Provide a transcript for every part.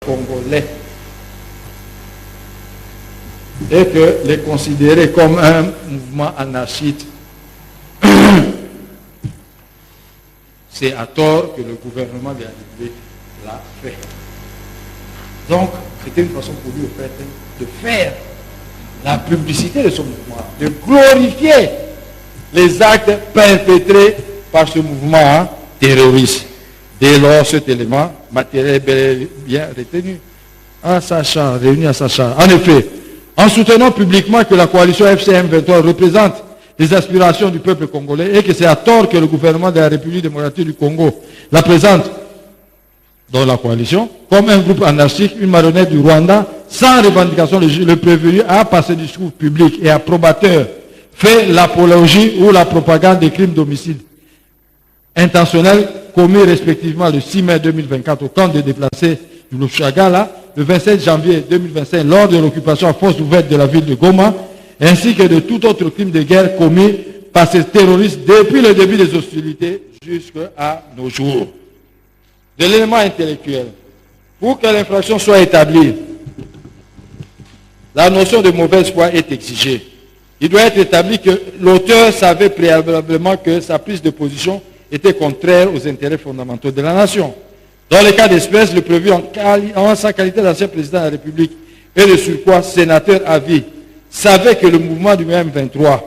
congolais et que les considérer comme un mouvement anarchiste, c'est à tort que le gouvernement de la République l'a fait. Donc, c'était une façon pour lui, au fait, de faire la publicité de son mouvement, de glorifier les actes perpétrés par ce mouvement terroriste. Dès lors, cet élément matériel est bel et bien retenu, réuni à Sacha. En effet, en soutenant publiquement que la coalition FCM 23 représente les aspirations du peuple congolais et que c'est à tort que le gouvernement de la République démocratique du Congo la présente dans la coalition comme un groupe anarchique, une marionnette du Rwanda, sans revendication, le prévenu a, par ses discours publics et approbateur, fait l'apologie ou la propagande des crimes d'homicide intentionnels commis respectivement le 6 mai 2024 au camp de déplacés du Lushagala, le 27 janvier 2025 lors de l'occupation à force ouverte de la ville de Goma, ainsi que de tout autre crime de guerre commis par ces terroristes depuis le début des hostilités jusqu'à nos jours. De l'élément intellectuel. Pour que l'infraction soit établie, la notion de mauvaise foi est exigée. Il doit être établi que l'auteur savait préalablement que sa prise de position était contraire aux intérêts fondamentaux de la nation. Dans le cas d'espèce, le prévu en sa qualité d'ancien président de la République et de surcroît sénateur à vie, savait que le mouvement du M23,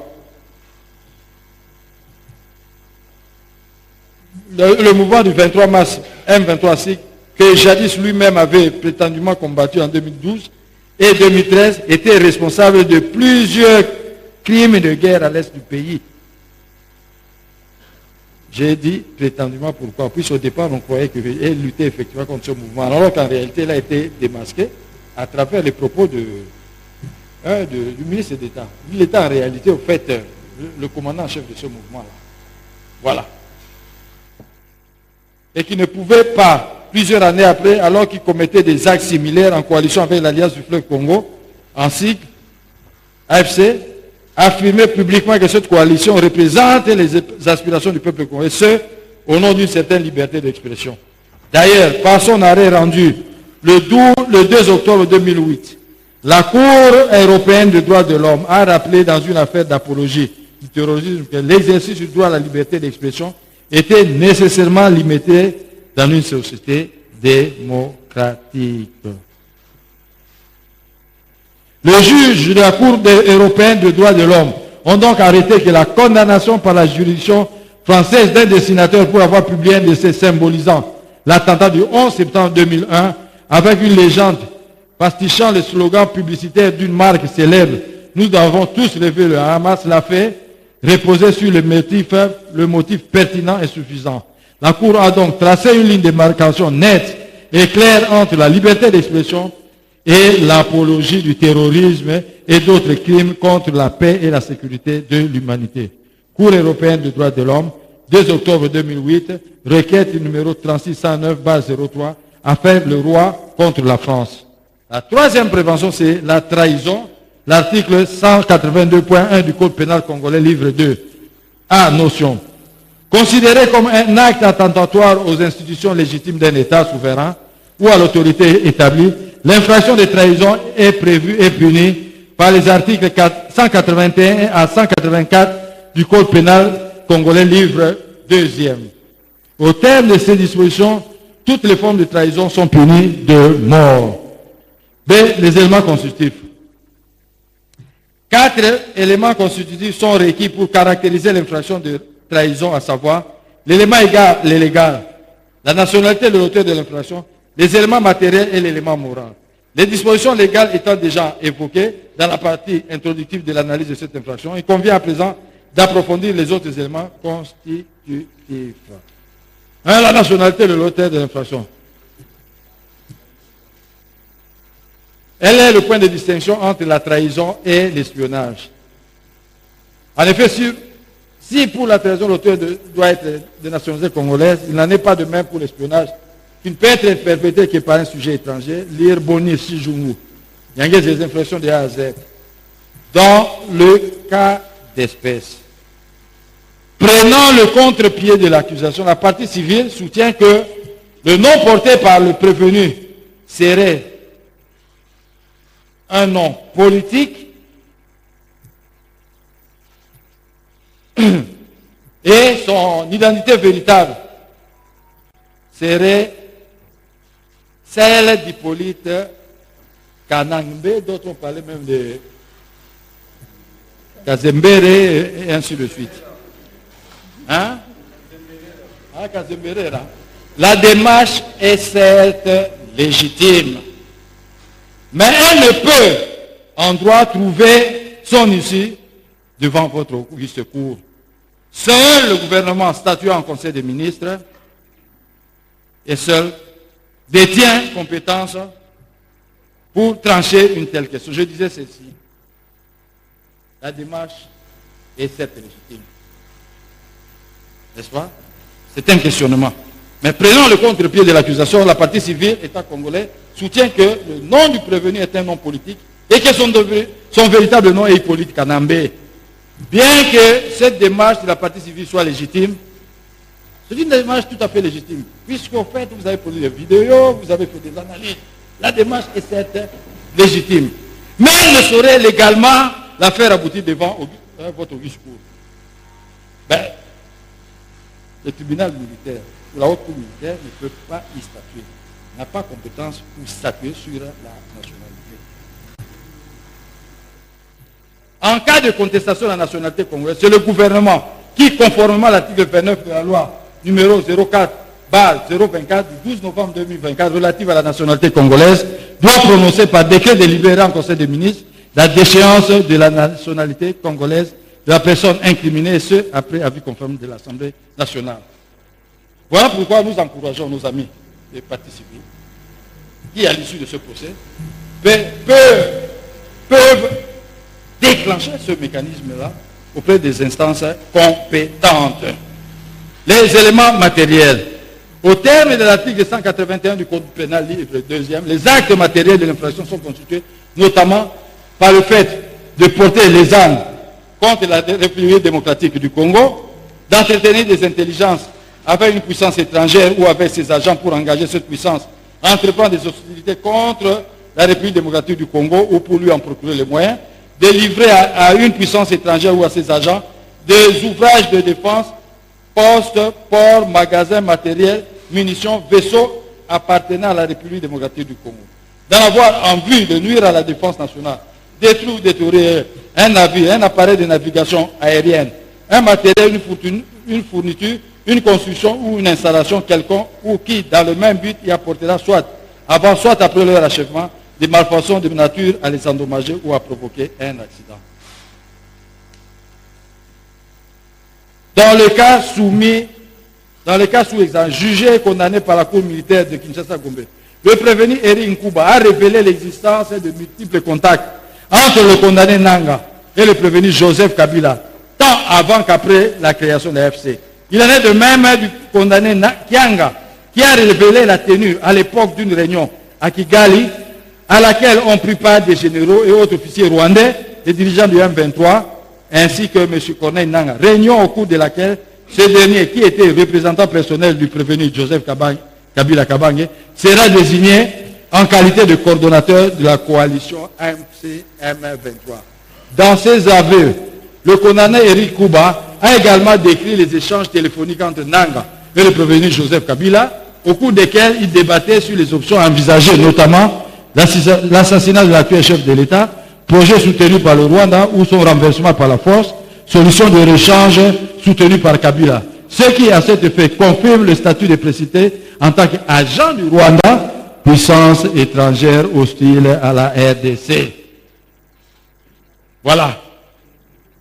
le mouvement du 23 mars M23, que jadis lui-même avait prétendument combattu en 2012 et 2013, était responsable de plusieurs crimes de guerre à l'est du pays. J'ai dit prétendument pourquoi. Puisqu'au départ, on croyait qu'il luttait effectivement contre ce mouvement, alors qu'en réalité, il a été démasqué à travers les propos du ministre d'État. Il était en réalité, au fait, le commandant en chef de ce mouvement-là. Voilà. Et qui ne pouvait pas, plusieurs années après, alors qu'il commettait des actes similaires en coalition avec l'Alliance du fleuve Congo, en sigle, AFC, affirmer publiquement que cette coalition représente les aspirations du peuple congolais, ce, au nom d'une certaine liberté d'expression. D'ailleurs, par son arrêt rendu le 2 octobre 2008, la Cour européenne des droits de l'homme a rappelé dans une affaire d'apologie du terrorisme que l'exercice du droit à la liberté d'expression était nécessairement limité dans une société démocratique. Les juges de la Cour européenne des droits de l'homme ont donc arrêté que la condamnation par la juridiction française d'un dessinateur pour avoir publié un essai symbolisant l'attentat du 11 septembre 2001 avec une légende pastichant le slogan publicitaire d'une marque célèbre « Nous avons tous levé le Hamas » l'a fait, reposait sur le motif pertinent et suffisant. La Cour a donc tracé une ligne de démarcation nette et claire entre la liberté d'expression et l'apologie du terrorisme et d'autres crimes contre la paix et la sécurité de l'humanité. Cour européenne des droits de l'homme, 2 octobre 2008, requête numéro 3609/03, affaire le roi contre la France. La troisième prévention, c'est la trahison. L'article 182.1 du Code pénal congolais, livre 2. A. Notion. Considéré comme un acte attentatoire aux institutions légitimes d'un État souverain ou à l'autorité établie, l'infraction de trahison est prévue et punie par les articles 181 à 184 du Code pénal congolais, livre 2e. Au terme de ces dispositions, toutes les formes de trahison sont punies de mort. B. Les éléments constitutifs. 4 éléments constitutifs sont requis pour caractériser l'infraction de trahison, à savoir l'élément légal, la nationalité de l'auteur de l'infraction, les éléments matériels et l'élément moral. Les dispositions légales étant déjà évoquées dans la partie introductive de l'analyse de cette infraction, il convient à présent d'approfondir les autres éléments constitutifs. 1. La nationalité de l'auteur de l'infraction. Elle est le point de distinction entre la trahison et l'espionnage. En effet, si pour la trahison l'auteur doit être de nationalité congolaise, il n'en est pas de même pour l'espionnage, qui ne peut être perpétré que par un sujet étranger, lire Boni Sijungu. Il y a des infractions de A à Z. Dans le cas d'espèce, prenant le contre-pied de l'accusation, la partie civile soutient que le nom porté par le prévenu serait un nom politique et son identité véritable serait celle d'Hippolyte Kanangbe, d'autres ont parlé même de Kazembere et ainsi de suite. Hein? Ah, Kazembere, là. La démarche est certes légitime, mais elle ne peut en droit trouver son issue devant votre secours. Seul le gouvernement statuant en Conseil des ministres et seul détient compétence pour trancher une telle question. Je disais ceci. La démarche est certes légitime. N'est-ce pas? C'est un questionnement. Mais prenons le contre-pied de l'accusation. La partie civile, État congolais, soutient que le nom du prévenu est un nom politique et que son véritable nom est Hippolyte Kanambé. Bien que cette démarche de la partie civile soit légitime, c'est une démarche tout à fait légitime. Puisqu'en fait, vous avez produit des vidéos, vous avez fait des analyses. La démarche est certes légitime. Mais elle ne saurait légalement la faire aboutir devant votre discours. Ben, le tribunal militaire ou la haute cour militaire ne peut pas y statuer. N'a pas compétence pour statuer sur la nationalité. En cas de contestation de la nationalité congolaise, c'est le gouvernement qui, conformément à l'article 29 de la loi numéro 04/024 du 12 novembre 2024 relative à la nationalité congolaise, doit prononcer par décret délibéré en Conseil des ministres la déchéance de la nationalité congolaise de la personne incriminée, et ce, après avis conforme de l'Assemblée nationale. Voilà pourquoi nous encourageons nos amis des partis civils qui, à l'issue de ce procès, peuvent déclencher ce mécanisme-là auprès des instances compétentes. Les éléments matériels. Au terme de l'article 181 du Code pénal livre 2e, les actes matériels de l'infraction sont constitués notamment par le fait de porter les armes contre la République démocratique du Congo, d'entretenir des intelligences avec une puissance étrangère ou avec ses agents pour engager cette puissance, entreprendre des hostilités contre la République démocratique du Congo ou pour lui en procurer les moyens, de livrer à une puissance étrangère ou à ses agents des ouvrages de défense, postes, ports, magasins, matériels, munitions, vaisseaux appartenant à la République démocratique du Congo. D'en avoir en vue de nuire à la défense nationale, détruire ou détruire un navire, un appareil de navigation aérienne, un matériel, une fourniture, une construction ou une installation quelconque, ou qui, dans le même but, y apportera soit avant, soit après leur achèvement, des malfaçons de nature à les endommager ou à provoquer un accident. Dans le cas sous examen, jugé et condamné par la Cour militaire de Kinshasa-Gombe, le prévenu Eric Nkuba a révélé l'existence de multiples contacts entre le condamné Nanga et le prévenu Joseph Kabila, tant avant qu'après la création de l'AFC. Il en est de même du condamné Kianga, qui a révélé la tenue à l'époque d'une réunion à Kigali, à laquelle ont pris part des généraux et autres officiers rwandais, des dirigeants du M23, ainsi que M. Corneille Nanga. Réunion au cours de laquelle ce dernier, qui était représentant personnel du prévenu Joseph Kabila Kabange, sera désigné en qualité de coordonnateur de la coalition MC-M23. Dans ses aveux, le condamné Eric Kuba a également décrit les échanges téléphoniques entre Nanga et le prévenu Joseph Kabila, au cours desquels il débattait sur les options envisagées, notamment l'assassinat de l'actuel chef de l'État, projet soutenu par le Rwanda ou son renversement par la force, solution de rechange soutenue par Kabila. Ce qui, à cet effet, confirme le statut de précité en tant qu'agent du Rwanda, puissance étrangère hostile à la RDC. Voilà.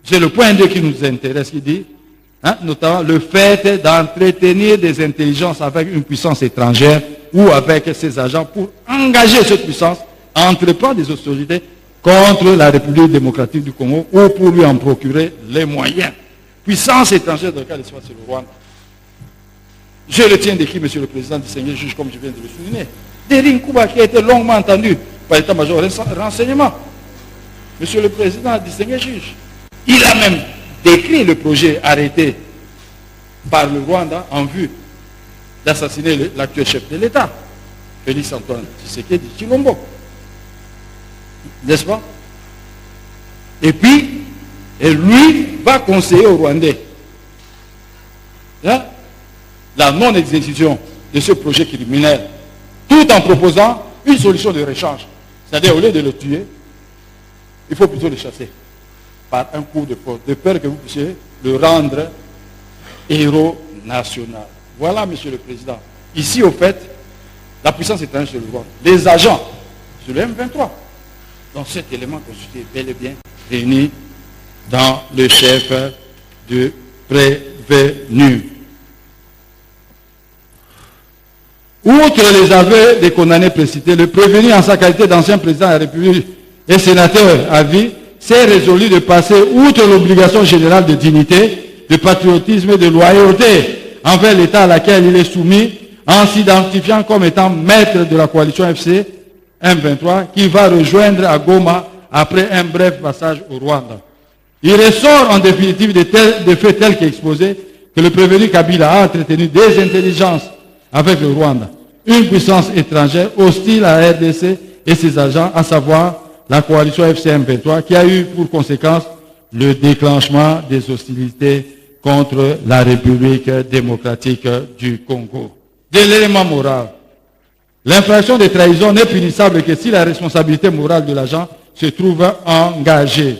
C'est le point 2 qui nous intéresse, qui dit, notamment le fait d'entretenir des intelligences avec une puissance étrangère ou avec ses agents pour engager cette puissance à entreprendre des hostilités contre la République démocratique du Congo ou pour lui en procurer les moyens. Puissance étrangère dans le cas de c'est le Rwanda. Je le tiens d'écrit, monsieur le président, distingué juge, comme je viens de le souligner. Eric Nkuba qui a été longuement entendu par l'état-major renseignement. Monsieur le président, distingué juge. Il a même décrit le projet arrêté par le Rwanda en vue d'assassiner l'actuel chef de l'État. Félix Antoine Tshisekedi Tshilombo. N'est-ce pas? Et puis, lui va conseiller aux Rwandais la non-exécution de ce projet criminel, tout en proposant une solution de rechange. C'est-à-dire, au lieu de le tuer, il faut plutôt le chasser par un coup de force, de peur que vous puissiez le rendre héros national. Voilà, Monsieur le Président. Ici, au fait, la puissance étrangère sur le Rwanda. Les agents sur le M23. Donc cet élément constitué bel et bien réuni dans le chef de prévenu. Outre les aveux des condamnés précités, le prévenu en sa qualité d'ancien président de la République et sénateur à vie s'est résolu de passer outre l'obligation générale de dignité, de patriotisme et de loyauté envers l'État à laquelle il est soumis, en s'identifiant comme étant maître de la coalition FC M23 qui va rejoindre à Goma après un bref passage au Rwanda. Il ressort en définitive des faits tels qu'exposés que le prévenu Kabila a entretenu des intelligences avec le Rwanda, une puissance étrangère hostile à la RDC et ses agents, à savoir la coalition FCM23, qui a eu pour conséquence le déclenchement des hostilités contre la République démocratique du Congo. De l'élément moral, l'infraction de trahison n'est punissable que si la responsabilité morale de l'agent se trouve engagée.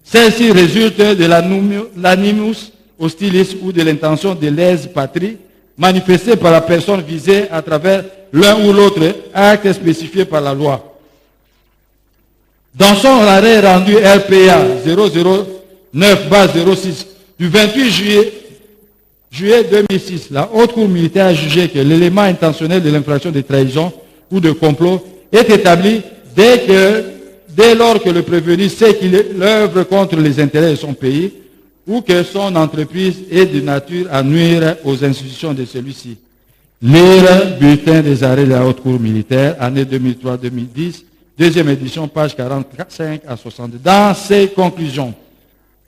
Celle-ci résulte de l'animus hostilis ou de l'intention de lèse-patrie manifestée par la personne visée à travers l'un ou l'autre acte spécifié par la loi. Dans son arrêt rendu RPA 009-06 du 28 juillet 2006, la Haute Cour militaire a jugé que l'élément intentionnel de l'infraction de trahison ou de complot est établi dès lors que le prévenu sait qu'il œuvre contre les intérêts de son pays ou que son entreprise est de nature à nuire aux institutions de celui-ci. Lire bulletin des arrêts de la Haute Cour militaire, année 2003-2010, deuxième édition, page 45 à 62. Dans ses conclusions,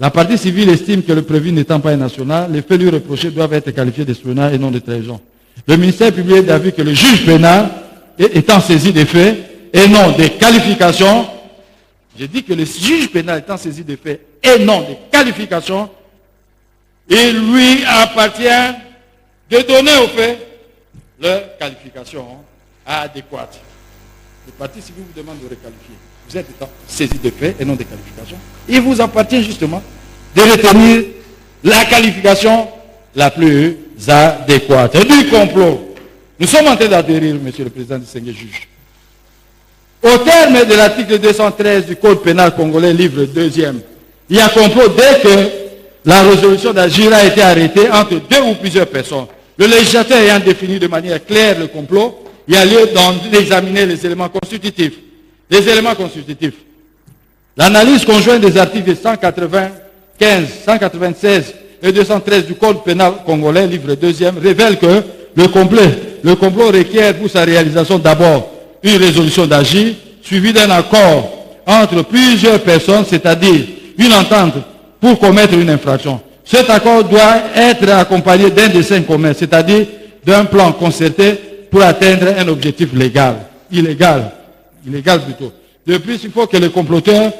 la partie civile estime que le prévenu n'étant pas un national, les faits lui reprochés doivent être qualifiés d'espionnage et non de trahison. Le ministère public a vu que le juge pénal, étant saisi des faits et non des qualifications, j'ai dit que le juge pénal étant saisi des faits et non des qualifications, il lui appartient de donner aux faits leur qualification adéquate. Le parti civil vous demande de requalifier. Vous êtes étant saisi de faits et non des qualifications. Il vous appartient justement de retenir la qualification la plus adéquate. Du complot. Nous sommes en train d'adhérer, Monsieur le Président du Seigneur juge. Au terme de l'article 213 du Code pénal congolais, livre 2e, il y a complot dès que la résolution d'agir a été arrêtée entre deux ou plusieurs personnes. Le législateur ayant défini de manière claire le complot, il y a lieu d'examiner les éléments constitutifs. Les éléments constitutifs. L'analyse conjointe des articles 195, 196 et 213 du Code pénal congolais, livre 2e, révèle que le complot requiert pour sa réalisation d'abord une résolution d'agir, suivie d'un accord entre plusieurs personnes, c'est-à-dire une entente pour commettre une infraction. Cet accord doit être accompagné d'un dessein commun, c'est-à-dire d'un plan concerté pour atteindre un objectif illégal plutôt. De plus, il faut que les comploteurs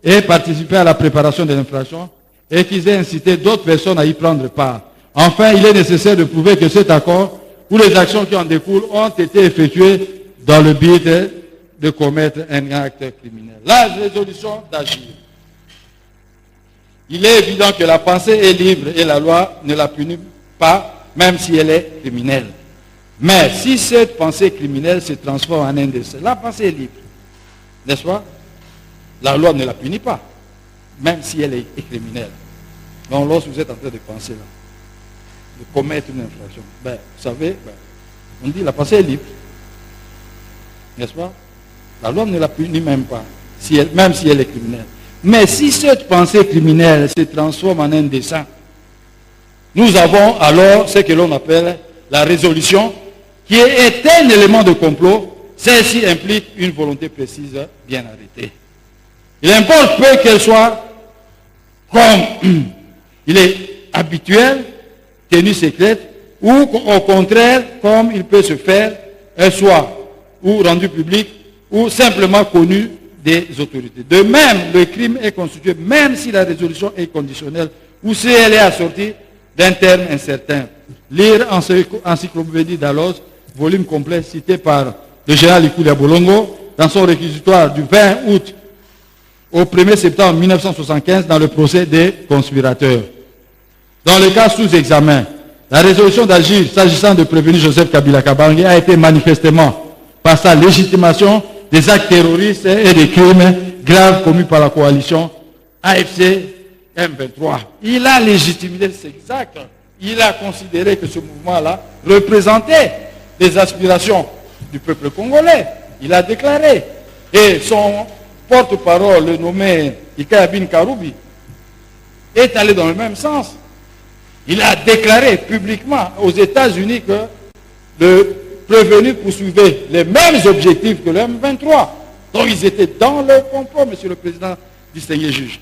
aient participé à la préparation de l'infraction et qu'ils aient incité d'autres personnes à y prendre part. Enfin, il est nécessaire de prouver que cet accord ou les actions qui en découlent ont été effectuées dans le but de commettre un acte criminel. La résolution d'agir. Il est évident que la pensée est libre et la loi ne la punit pas, même si elle est criminelle. Mais si cette pensée criminelle se transforme en un décès, la pensée est libre. N'est-ce pas? La loi ne la punit pas, même si elle est criminelle. Donc lorsque vous êtes en train de penser là, de commettre une infraction, vous savez, on dit la pensée est libre. N'est-ce pas? La loi ne la punit même pas, même si elle est criminelle. Mais si cette pensée criminelle se transforme en un dessein, nous avons alors ce que l'on appelle la résolution, qui est un élément de complot. Celle-ci implique une volonté précise bien arrêtée. Il importe peu qu'elle soit comme il est habituel, tenue secrète, ou au contraire, comme il peut se faire, elle soit ou rendu public ou simplement connu des autorités. De même, le crime est constitué même si la résolution est conditionnelle ou si elle est assortie d'un terme incertain. Lire Encyclopédie Dalloz, volume complet cité par le général Ikulia Bolongo dans son réquisitoire du 20 août au 1er septembre 1975 dans le procès des conspirateurs. Dans le cas sous examen, la résolution d'agir s'agissant de prévenir Joseph Kabila Kabange a été manifestement par sa légitimation des actes terroristes et des crimes graves commis par la coalition AFC M23. Il a légitimé ces actes. Il a considéré que ce mouvement-là représentait les aspirations du peuple congolais. Il a déclaré. Et son porte-parole, le nommé Ikayabin Karoubi, est allé dans le même sens. Il a déclaré publiquement aux États-Unis que le prévenu poursuivait les mêmes objectifs que le M23. Donc ils étaient dans le complot, Monsieur le Président, distingué juge.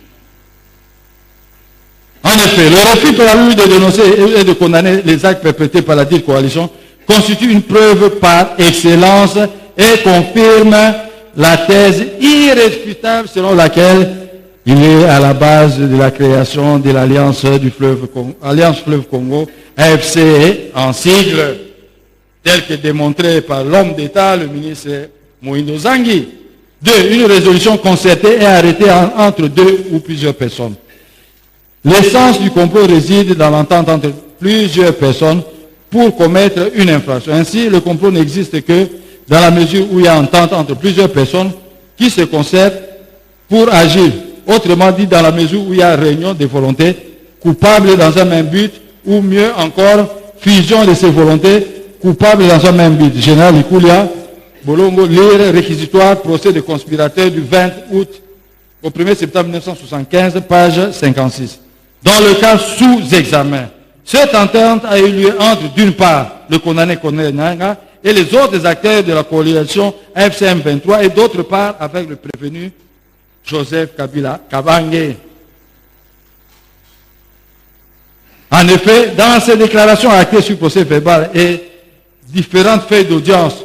En effet, le refus par lui de dénoncer et de condamner les actes perpétrés par la dite coalition constitue une preuve par excellence et confirme la thèse irréfutable selon laquelle il est à la base de la création de l'Alliance Alliance Fleuve Congo, AFC en sigle, tel que démontré par l'homme d'État, le ministre Moïno Zangui. 2. Une résolution concertée et arrêtée entre deux ou plusieurs personnes. L'essence du complot réside dans l'entente entre plusieurs personnes pour commettre une infraction. Ainsi, le complot n'existe que dans la mesure où il y a entente entre plusieurs personnes qui se concertent pour agir. Autrement dit, dans la mesure où il y a réunion des volontés coupables dans un même but, ou mieux encore, fusion de ces volontés coupables dans un même but. Général Ikulia Bolongo, lire réquisitoire, procès de conspirateurs du 20 août au 1er septembre 1975, page 56. Dans le cas sous examen, cette entente a eu lieu entre, d'une part, le condamné Corneille Nangaa et les autres acteurs de la coalition FCM 23 et d'autre part avec le prévenu Joseph Kabila Kabange. En effet, dans ses déclarations actées sur procès verbal et différentes feuilles d'audience,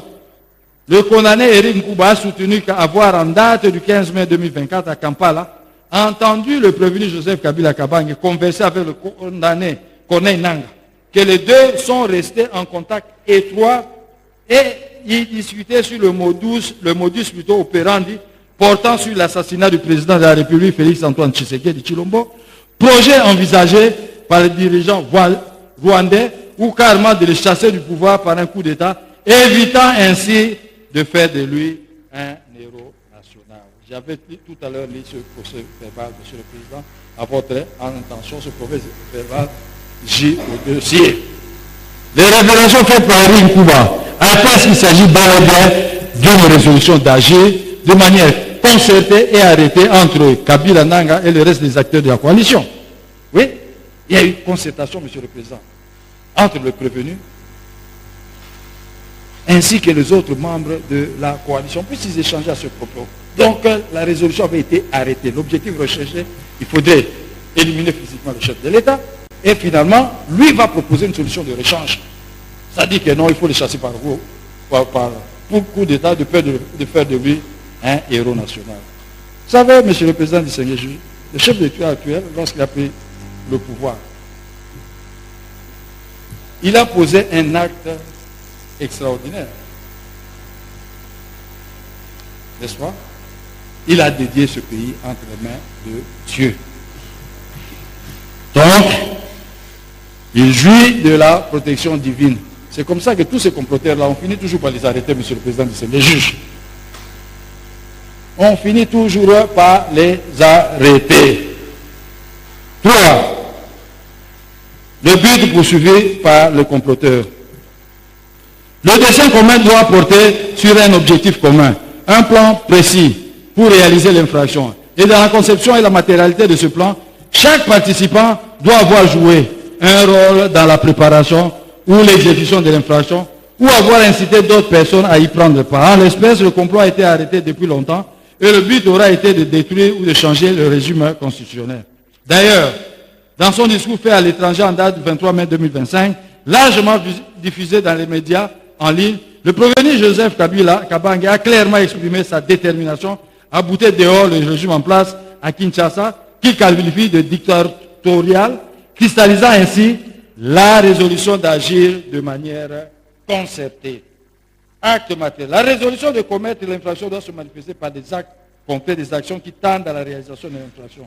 le condamné Eric Nkouba a soutenu qu'avoir en date du 15 mai 2024 à Kampala entendu le prévenu Joseph Kabila Kabange converser avec le condamné Corneille Nangaa, que les deux sont restés en contact étroit et ils discutaient sur le modus plutôt operandi portant sur l'assassinat du président de la République Félix Antoine Tshisekedi Tshilombo, projet envisagé par les dirigeants rwandais ou carrément de le chasser du pouvoir par un coup d'État, évitant ainsi de faire de lui un héros national. J'avais tout à l'heure lu ce procès verbal, Monsieur le Président, à votre intention, ce procès verbal J au dossier. Les révélations faites par Eric Nkouba attestent qu'il s'agit bel et bien d'une résolution d'agir de manière concertée et arrêtée entre Kabila Nangaa et le reste des acteurs de la coalition. Oui, il y a eu concertation, Monsieur le Président, entre le prévenu ainsi que les autres membres de la coalition, puisqu'ils échangeaient à ce propos. Donc, la résolution avait été arrêtée. L'objectif recherché, il faudrait éliminer physiquement le chef de l'État, et finalement, lui va proposer une solution de rechange. Ça dit que non, il faut le chasser par coup d'État de faire de lui un héros national. Vous savez, Monsieur le Président du Seigneur juge, le chef de l'État actuel, lorsqu'il a pris le pouvoir, il a posé un acte extraordinaire. N'est-ce pas? Il a dédié ce pays entre les mains de Dieu. Donc, il jouit de la protection divine. C'est comme ça que tous ces comploteurs-là, on finit toujours par les arrêter, Monsieur le Président du Seigneur, les juges. On finit toujours par les arrêter. 3. Le but poursuivi par le comploteur. Le dessein commun doit porter sur un objectif commun, un plan précis pour réaliser l'infraction. Et dans la conception et la matérialité de ce plan, chaque participant doit avoir joué un rôle dans la préparation ou l'exécution de l'infraction, ou avoir incité d'autres personnes à y prendre part. En l'espèce, le complot a été arrêté depuis longtemps et le but aura été de détruire ou de changer le régime constitutionnel. D'ailleurs, dans son discours fait à l'étranger en date du 23 mai 2025, largement diffusé dans les médias, en ligne, le prévenu Joseph Kabila Kabange a clairement exprimé sa détermination à bouter dehors le régime en place à Kinshasa, qu'il qualifie de dictatorial, cristallisant ainsi la résolution d'agir de manière concertée. Acte matériel. La résolution de commettre l'infraction doit se manifester par des actes concrets, des actions qui tendent à la réalisation de l'infraction.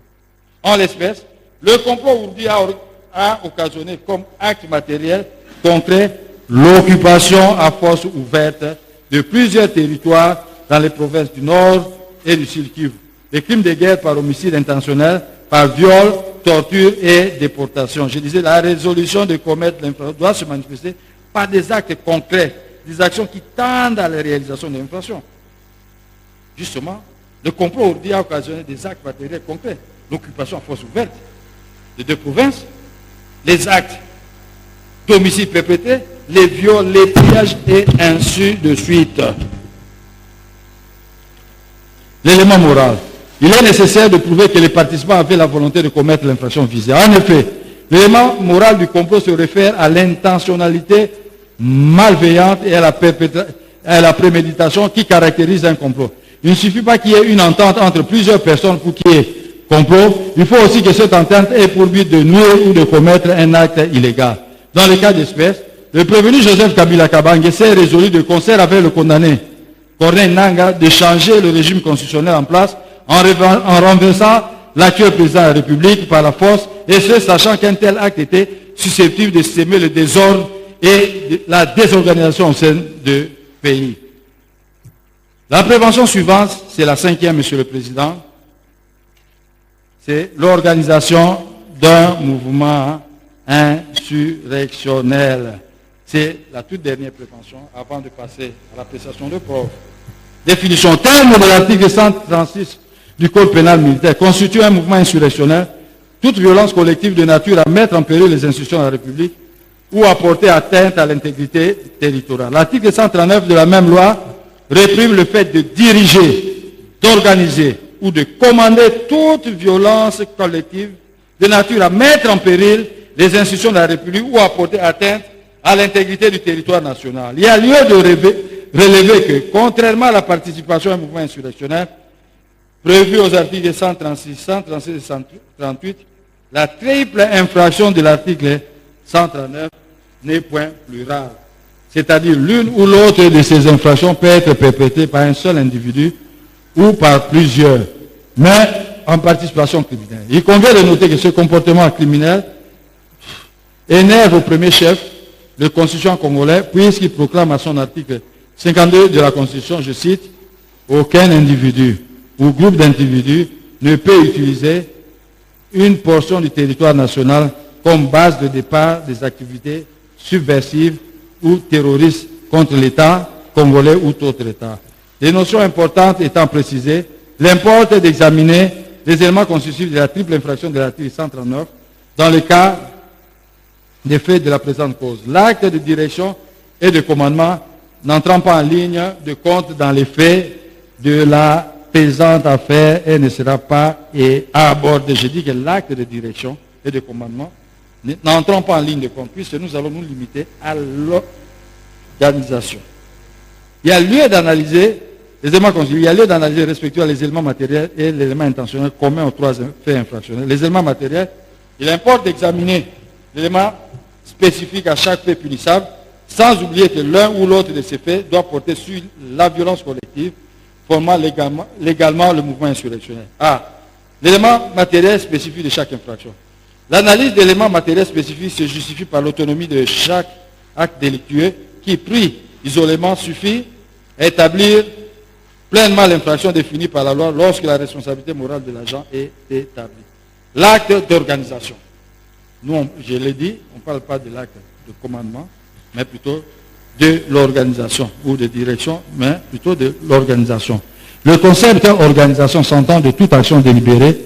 En l'espèce, le complot ourdi a occasionné comme acte matériel concret l'occupation à force ouverte de plusieurs territoires dans les provinces du Nord et du Sud Kivu. Les crimes de guerre par homicide intentionnel, par viol, torture et déportation. Je disais, la résolution de commettre l'infraction doit se manifester par des actes concrets, des actions qui tendent à la réalisation de l'infraction. Justement, le complot ourdi a occasionné des actes matériels concrets. L'occupation à force ouverte de deux provinces, les actes d'homicide perpétrés, les viols, les pillages et ainsi de suite. L'élément moral. Il est nécessaire de prouver que les participants avaient la volonté de commettre l'infraction visée. En effet, l'élément moral du complot se réfère à l'intentionnalité malveillante et à la préméditation qui caractérise un complot. Il ne suffit pas qu'il y ait une entente entre plusieurs personnes pour qu'il y ait complot. Il faut aussi que cette entente ait pour but de nuire ou de commettre un acte illégal. Dans le cas d'espèce, le prévenu Joseph Kabila Kabange s'est résolu de concert avec le condamné Corneille Nangaa de changer le régime constitutionnel en place en renversant l'actuel président de la République par la force, et ce, sachant qu'un tel acte était susceptible de s'aimer le désordre et la désorganisation au sein du pays. La prévention suivante, c'est la cinquième, Monsieur le Président, c'est l'organisation d'un mouvement insurrectionnel. C'est la toute dernière prévention avant de passer à l'appréciation de preuves. Définition. Terme de l'article 136 du Code pénal militaire constitue un mouvement insurrectionnel, toute violence collective de nature à mettre en péril les institutions de la République ou à porter atteinte à l'intégrité territoriale. L'article 139 de la même loi réprime le fait de diriger, d'organiser ou de commander toute violence collective de nature à mettre en péril les institutions de la République ou à porter atteinte à l'intégrité du territoire national. Il y a lieu de relever que, contrairement à la participation à un mouvement insurrectionnel, prévu aux articles 136, 136 et 138, la triple infraction de l'article 139 n'est point plus rare. C'est-à-dire l'une ou l'autre de ces infractions peut être perpétrée par un seul individu ou par plusieurs, mais en participation criminelle. Il convient de noter que ce comportement criminel énerve au premier chef le constituant congolais, puisqu'il proclame à son article 52 de la Constitution, je cite, « Aucun individu ou groupe d'individus ne peut utiliser une portion du territoire national comme base de départ des activités subversives ou terroristes contre l'État congolais ou tout autre État. » Les notions importantes étant précisées, il importe d'examiner les éléments constitutifs de la triple infraction de l'article 139 dans le cas des faits de la présente cause. L'acte de direction et de commandement n'entrant pas en ligne de compte dans les faits de la présente affaire et ne sera pas abordé. Je dis que l'acte de direction et de commandement n'entrant pas en ligne de compte, puisque nous allons nous limiter à l'organisation. Il y a lieu d'analyser les éléments constitutifs, il y a lieu d'analyser respectivement les éléments matériels et l'élément intentionnel commun aux trois faits infractionnels. Les éléments matériels, il importe d'examiner l'élément spécifique à chaque fait punissable, sans oublier que l'un ou l'autre de ces faits doit porter sur la violence collective, formant légalement le mouvement insurrectionnel. A. L'élément matériel spécifique de chaque infraction. L'analyse d'éléments matériels spécifiques se justifie par l'autonomie de chaque acte délictueux qui, pris isolément, suffit à établir pleinement l'infraction définie par la loi lorsque la responsabilité morale de l'agent est établie. L'acte d'organisation. Nous, je l'ai dit, on ne parle pas de l'acte de commandement, mais plutôt de l'organisation, ou de direction, mais plutôt de l'organisation. Le concept organisation s'entend de toute action délibérée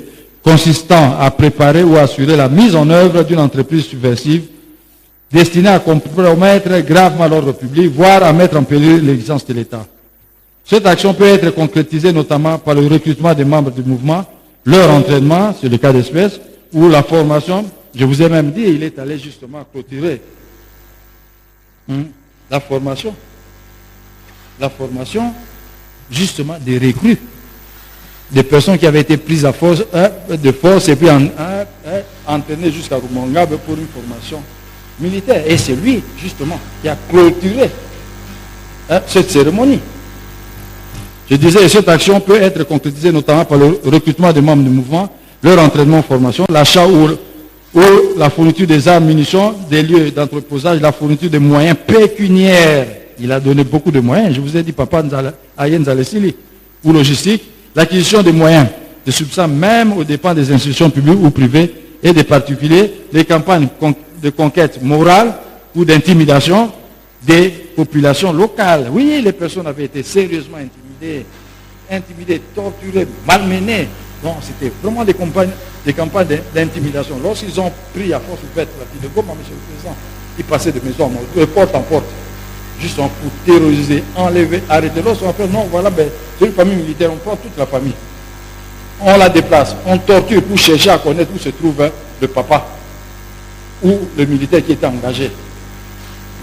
consistant à préparer ou assurer la mise en œuvre d'une entreprise subversive destinée à compromettre gravement l'ordre public, voire à mettre en péril l'existence de l'État. Cette action peut être concrétisée notamment par le recrutement des membres du mouvement, leur entraînement, c'est le cas d'espèce, ou la formation. Je vous ai même dit, il est allé justement clôturer la formation la formation, justement, des recrues, des personnes qui avaient été prises à force, de force et puis entraînées jusqu'à Rumongabe pour une formation militaire. Et c'est lui, justement, qui a clôturé cette cérémonie. Je disais, cette action peut être concrétisée notamment par le recrutement des membres du mouvement, leur entraînement, formation, l'achat ou la fourniture des armes, munitions, des lieux d'entreposage, la fourniture des moyens pécuniaires. Il a donné beaucoup de moyens. Je vous ai dit, Papa Ayen Zalesili, ou logistique, l'acquisition des moyens de substance, même aux dépens des institutions publiques ou privées et des particuliers, les campagnes de conquête morale ou d'intimidation des populations locales. Oui, les personnes avaient été sérieusement intimidées, torturées, malmenées. Non, c'était vraiment des campagnes d'intimidation. Lorsqu'ils ont pris à force de faire la petite de Goma, monsieur le Président, ils passaient de maison en maison, de porte en porte, juste pour terroriser, enlever, arrêter. Lorsqu'on fait, non, voilà, c'est une famille militaire, on prend toute la famille. On la déplace, on torture pour chercher à connaître où se trouve le papa ou le militaire qui était engagé,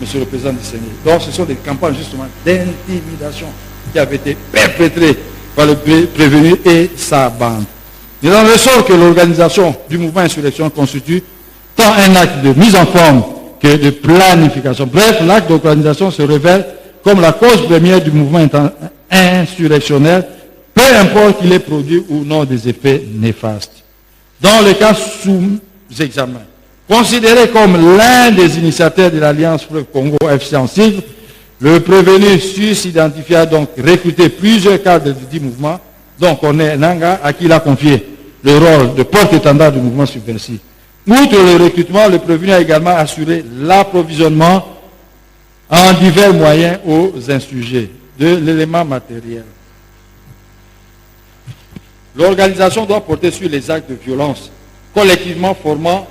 monsieur le Président du Sénat. Donc ce sont des campagnes justement d'intimidation qui avaient été perpétrées par le prévenu et sa bande. Il en ressort que l'organisation du mouvement insurrection constitue tant un acte de mise en forme que de planification. Bref, l'acte d'organisation se révèle comme la cause première du mouvement insurrectionnel, peu importe qu'il ait produit ou non des effets néfastes. Dans le cas sous examen, considéré comme l'un des initiateurs de l'Alliance Fleuve Congo FC en sigle, le prévenu s'identifia donc recruter plusieurs cadres du dit mouvement, dont Corneille Nanga, à qui il a confié le rôle de porte-étendard du mouvement subversif. Outre le recrutement, le prévenu a également assuré l'approvisionnement en divers moyens aux insurgés de l'élément matériel. L'organisation doit porter sur les actes de violence, collectivement formant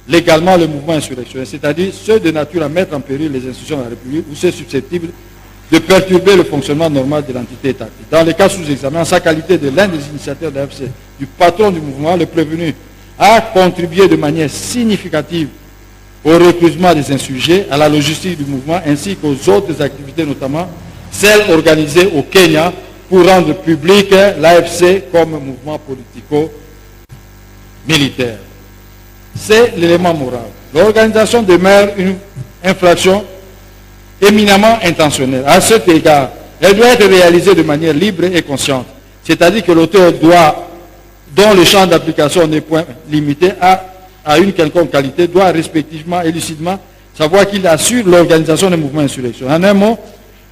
légalement le mouvement insurrectionnel, c'est-à-dire ceux de nature à mettre en péril les institutions de la République ou ceux susceptibles de perturber le fonctionnement normal de l'entité étatique. Dans les cas sous examen, en sa qualité de l'un des initiateurs de l'AFC, du patron du mouvement, le prévenu a contribué de manière significative au recrutement des insurgés, à la logistique du mouvement, ainsi qu'aux autres activités, notamment celles organisées au Kenya pour rendre public l'AFC comme mouvement politico-militaire. C'est l'élément moral. L'organisation demeure une infraction éminemment intentionnelle. À cet égard, elle doit être réalisée de manière libre et consciente. C'est-à-dire que l'auteur dont le champ d'application n'est point limité à une quelconque qualité, doit respectivement et lucidement savoir qu'il assure l'organisation des mouvements insurrectionnels. En un mot,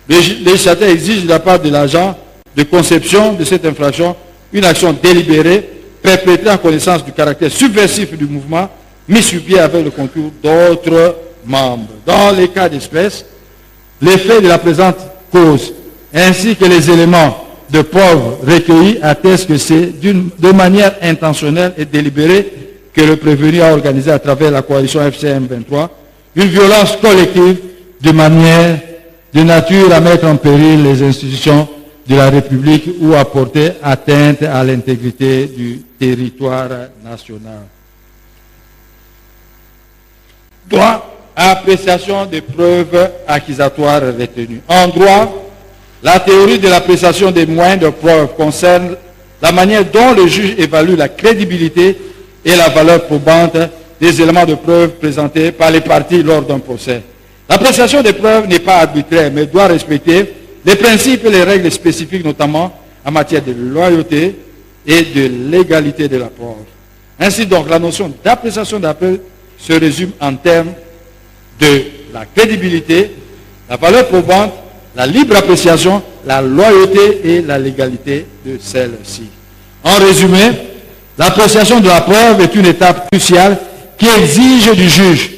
le législateur exige de la part de l'agent de conception de cette infraction une action délibérée, perpétrée en connaissance du caractère subversif du mouvement, mis sur pied avec le concours d'autres membres. Dans les cas d'espèce, les faits de la présente cause, ainsi que les éléments de preuve recueillis, attestent que c'est de manière intentionnelle et délibérée que le prévenu a organisé à travers la coalition FCM 23 une violence collective de nature à mettre en péril les institutions de la République ou à porter atteinte à l'intégrité du territoire national. Droit à appréciation des preuves accusatoires retenues. En droit, la théorie de l'appréciation des moyens de preuve concerne la manière dont le juge évalue la crédibilité et la valeur probante des éléments de preuve présentés par les parties lors d'un procès. L'appréciation des preuves n'est pas arbitraire, mais doit respecter les principes et les règles spécifiques, notamment en matière de loyauté et de légalité de la preuve. Ainsi donc, la notion d'appréciation d'après se résume en termes de la crédibilité, la valeur probante, la libre appréciation, la loyauté et la légalité de celle-ci. En résumé, l'appréciation de la preuve est une étape cruciale qui exige du juge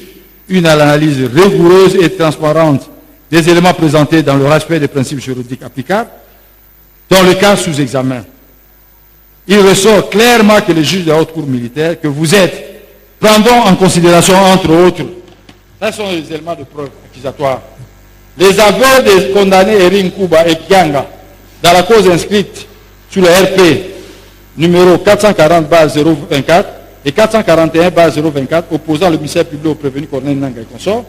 une analyse rigoureuse et transparente des éléments présentés dans le respect des principes juridiques applicables. Dans le cas sous examen, il ressort clairement que les juges de la haute cour militaire que vous êtes prendront en considération, entre autres, quels sont les éléments de preuve accusatoires. Les aveux des condamnés Erin Kuba et Kianga dans la cause inscrite sur le RP numéro 440/024 et 441/024 opposant le ministère public au prévenu Corneille Nanga et consort.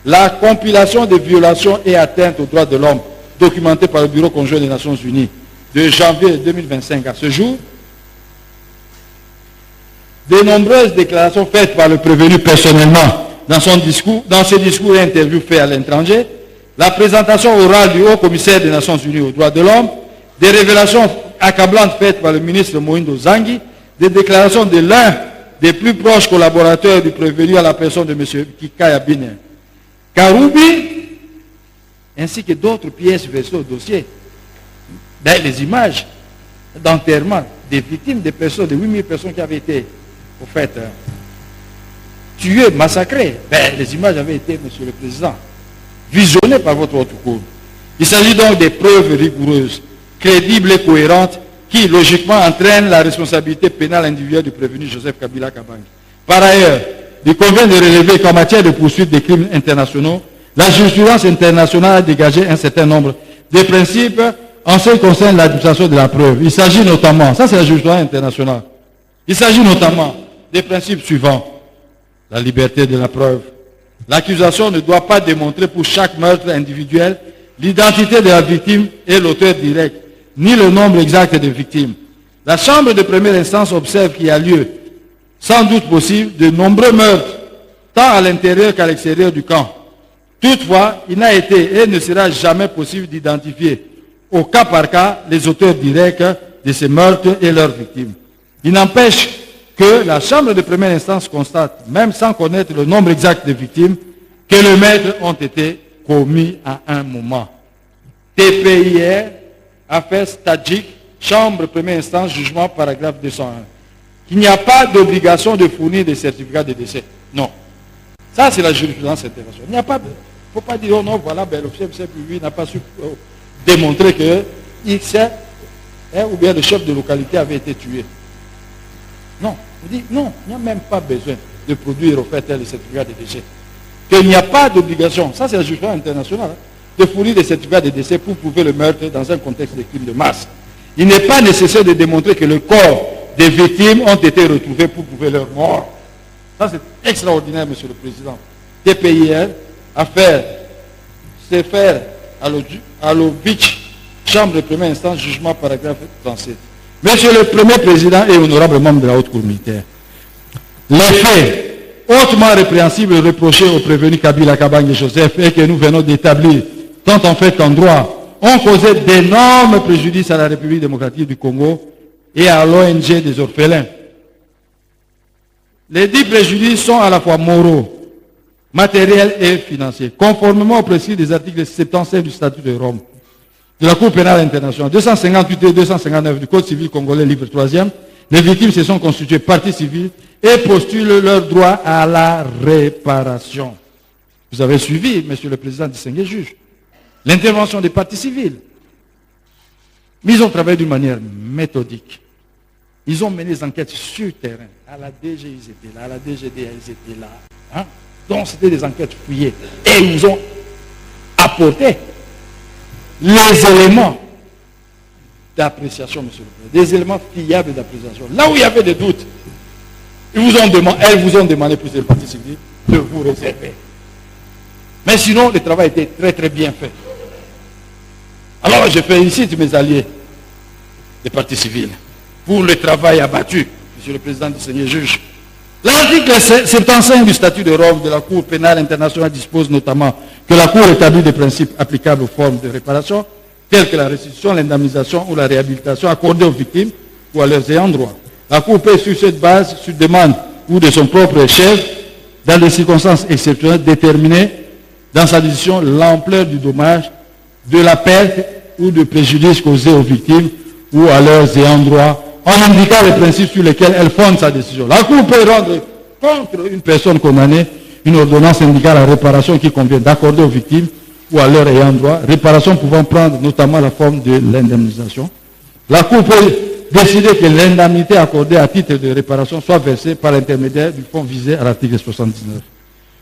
la compilation des violations et atteintes aux droits de l'homme documentées par le Bureau conjoint des Nations Unies de janvier 2025 à ce jour, de nombreuses déclarations faites par le prévenu personnellement dans ses discours et interviews faits à l'étranger, la présentation orale du haut commissaire des Nations Unies aux droits de l'homme, des révélations accablantes faites par le ministre Moïndo Zanghi, des déclarations de l'un des plus proches collaborateurs du prévenu à la personne de M. Kikaya Bine Karoubi, ainsi que d'autres pièces versées au dossier. Les images d'enterrement des victimes, des personnes, de 8000 personnes qui avaient été, au fait, tuées, massacrées. Les images avaient été, Monsieur le Président, visionnées par votre haute cour. Il s'agit donc des preuves rigoureuses, crédibles et cohérentes qui, logiquement, entraînent la responsabilité pénale individuelle du prévenu Joseph Kabila Kabange. Par ailleurs, il convient de relever qu'en matière de poursuite des crimes internationaux, la jurisprudence internationale a dégagé un certain nombre de principes en ce qui concerne l'administration de la preuve. Il s'agit notamment, ça c'est la jurisprudence internationale, il s'agit notamment des principes suivants. La liberté de la preuve. L'accusation ne doit pas démontrer pour chaque meurtre individuel l'identité de la victime et l'auteur direct, ni le nombre exact des victimes. La Chambre de première instance observe qu'il y a lieu, sans doute possible, de nombreux meurtres, tant à l'intérieur qu'à l'extérieur du camp. Toutefois, il n'a été et ne sera jamais possible d'identifier au cas par cas les auteurs directs de ces meurtres et leurs victimes. Il n'empêche que la Chambre de première instance constate, même sans connaître le nombre exact des victimes, que les meurtres ont été commis à un moment. TPIR, affaire Tadjik, Chambre première instance, jugement, paragraphe 201. Qu'il n'y a pas d'obligation de fournir des certificats de décès. Non. Ça, c'est la jurisprudence internationale. Il n'y a pas, faut pas dire, oh non, voilà, l'officier lui n'a pas su démontrer que X, ou bien le chef de localité avait été tué. Non. On dit, non, il n'y a même pas besoin de produire au fait les certificats de décès. Qu'il n'y a pas d'obligation, ça c'est la jurisprudence internationale, de fournir des certificats de décès pour prouver le meurtre dans un contexte de crime de masse. Il n'est pas nécessaire de démontrer que le corps des victimes ont été retrouvés pour prouver leur mort. Ça c'est extraordinaire, Monsieur le Président. TPIR, affaire Sefer Alovitch, Chambre de première instance, jugement, paragraphe 37. Monsieur le Premier Président et honorable membre de la Haute Cour militaire, les faits hautement répréhensibles reprochés au prévenu Kabila Kabange Joseph et que nous venons d'établir, tant en fait qu'en droit, ont causé d'énormes préjudices à la République démocratique du Congo et à l'ONG des orphelins. Les dits préjudices sont à la fois moraux, matériels et financiers, conformément aux principes des articles 75 du statut de Rome, de la Cour pénale internationale, 258 et 259 du Code civil congolais, livre 3e, les victimes se sont constituées parties civiles et postulent leur droit à la réparation. Vous avez suivi, Monsieur le Président, distingué juge, l'intervention des parties civiles. Mais ils ont travaillé d'une manière méthodique. Ils ont mené des enquêtes sur terrain. À la DG, ils étaient là, à la DGD, ils étaient là. Hein? Donc, c'était des enquêtes fouillées. Et ils nous ont apporté les éléments d'appréciation, Monsieur le Président, des éléments fiables d'appréciation. Là où il y avait des doutes, elles vous ont demandé, plus les parties civiles, de vous réserver. Mais sinon, le travail était très très bien fait. Alors, je félicite mes alliés, les parties civiles, pour le travail abattu, Monsieur le Président du Seigneur juge. L'article 75 du statut de Rome de la Cour pénale internationale dispose notamment que la Cour établit des principes applicables aux formes de réparation, telles que la restitution, l'indemnisation ou la réhabilitation accordée aux victimes ou à leurs ayants droit. La Cour peut, sur cette base, sur demande ou de son propre chef, dans des circonstances exceptionnelles, déterminer dans sa décision l'ampleur du dommage, de la perte ou du préjudice causé aux victimes ou à leurs ayants droit, en indiquant les principes sur lesquels elle fonde sa décision. La Cour peut rendre contre une personne condamnée une ordonnance indiquant la réparation qui convient d'accorder aux victimes ou à leurs ayants droit, réparation pouvant prendre notamment la forme de l'indemnisation. La Cour peut décider que l'indemnité accordée à titre de réparation soit versée par l'intermédiaire du fonds visé à l'article 79.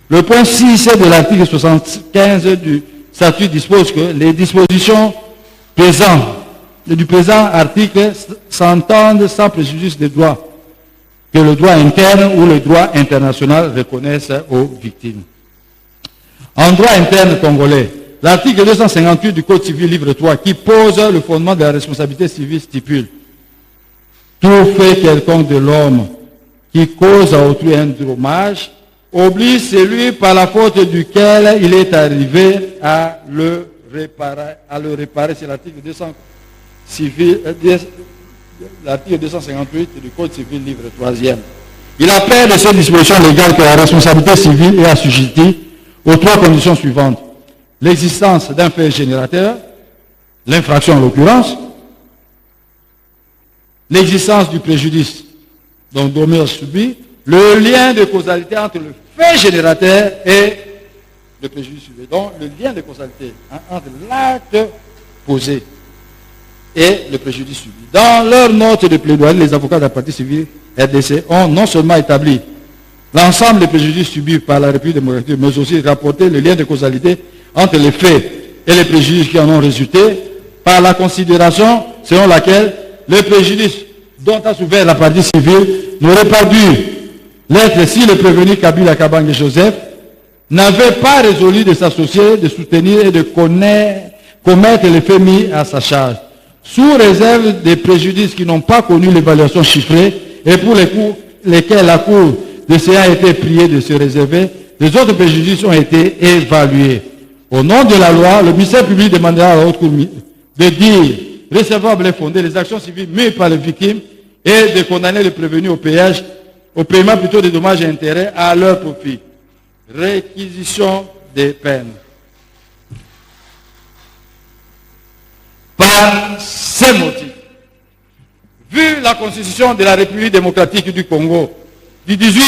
Le point 6 de l'article 75 du statut dispose que les dispositions du présent article s'entendent sans préjudice des droits que le droit interne ou le droit international reconnaissent aux victimes. En droit interne congolais, l'article 258 du Code civil, livre 3, qui pose le fondement de la responsabilité civile, stipule: tout fait quelconque de l'homme qui cause à autrui un dommage oblige celui par la faute duquel il est arrivé à le réparer. C'est l'article 258 du Code civil, livre 3e. Il appelle de ces dispositions légales que la responsabilité civile est assujettie aux 3 conditions suivantes: l'existence d'un fait générateur, l'infraction en l'occurrence, l'existence du préjudice, donc dommage subi, le lien de causalité entre le fait générateur et le préjudice subi. Donc le lien de causalité entre l'acte posé et le préjudice subi. Dans leur note de plaidoyer, les avocats de la partie civile RDC ont non seulement établi l'ensemble des préjudices subis par la République démocratique, mais aussi rapporté le lien de causalité entre les faits et les préjudices qui en ont résulté, par la considération selon laquelle le préjudice dont a souffert la partie civile n'aurait pas dû l'être si le prévenu Kabila Kabange Joseph n'avait pas résolu de s'associer, de soutenir et de commettre les faits mis à sa charge, sous réserve des préjudices qui n'ont pas connu l'évaluation chiffrée et pour lesquels la Cour de CA a été priée de se réserver. Les autres préjudices ont été évalués. Au nom de la loi, le ministère public demandera à la Haute Cour de dire recevable et fondé les actions civiles mises par les victimes et de condamner les prévenus au paiement plutôt des dommages et intérêts à leur profit. Réquisition des peines. Par ces motifs, vu la Constitution de la République démocratique du Congo du 18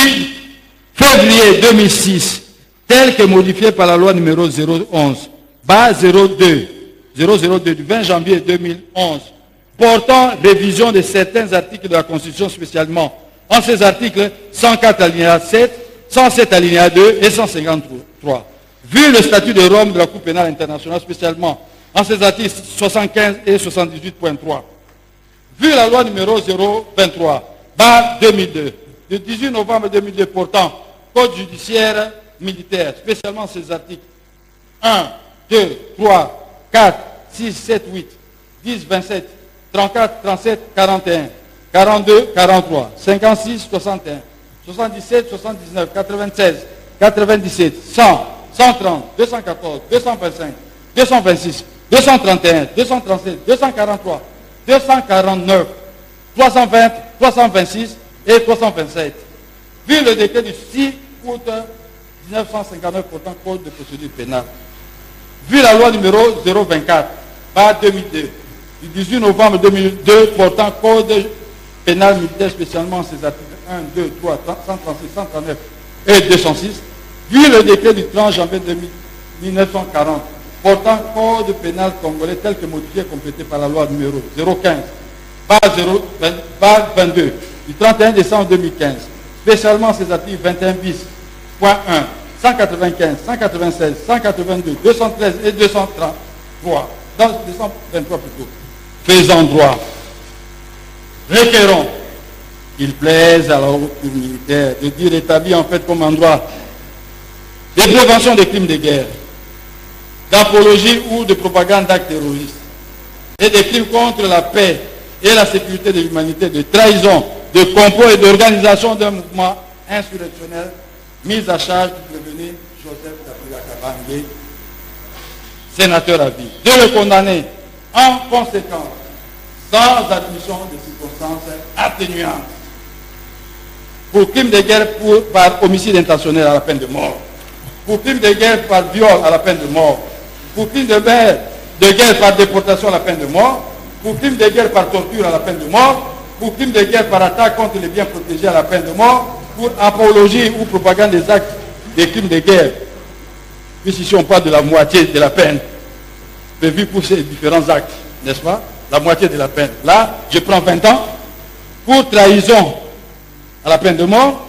février 2006, telle que modifiée par la loi numéro 011/02 du 20 janvier 2011, portant révision de certains articles de la Constitution, spécialement en ces articles 104 alinéa 7, 107 alinéa 2 et 153. Vu le statut de Rome de la Cour pénale internationale, spécialement en ces articles 75 et 78.3. Vu la loi numéro 023/2002 du 18 novembre 2002 portant Code judiciaire militaire, spécialement ces articles 1, 2, 3, 4, 6, 7, 8, 10, 27, 34, 37, 41, 42, 43, 56, 61, 77, 79, 96, 97, 100, 130, 214, 225, 226, 231, 237, 243, 249, 320, 326 et 327. Vu le décret du 6 août 1959 portant Code de procédure pénale. Vu la loi numéro 024/2002 du 18 novembre 2002 portant Code pénal militaire, spécialement ces articles 1, 2, 3, 136, 139 et 206. Vu le décret du 30 janvier 1940 portant Code pénal congolais tel que modifié et complété par la loi numéro 015/22 du 31 décembre 2015, spécialement ces articles 21 bis, point 1, 195, 196, 182, 213 et 233, dans 223 plutôt, faisant droit, requérons qu'il plaise à la haute cour militaire de dire établi en fait comme endroit de prévention des crimes de guerre, d'apologie ou de propagande d'actes terroristes et des crimes contre la paix et la sécurité de l'humanité, de trahison, de complot et d'organisation d'un mouvement insurrectionnel mis à charge du prévenu Joseph Kabila Kabange, sénateur à vie, de le condamner en conséquence, sans admission de circonstances atténuantes, pour crime de guerre par homicide intentionnel à la peine de mort, pour crime de guerre par viol à la peine de mort, pour crime de guerre par déportation à la peine de mort, pour crime de guerre par torture à la peine de mort, pour crime de guerre par attaque contre les biens protégés à la peine de mort, pour apologie ou propagande des actes des crimes de guerre, puisqu'ici on parle de la moitié de la peine prévue pour ces différents actes, n'est-ce pas? La moitié de la peine. Là, je prends 20 ans. Pour trahison à la peine de mort,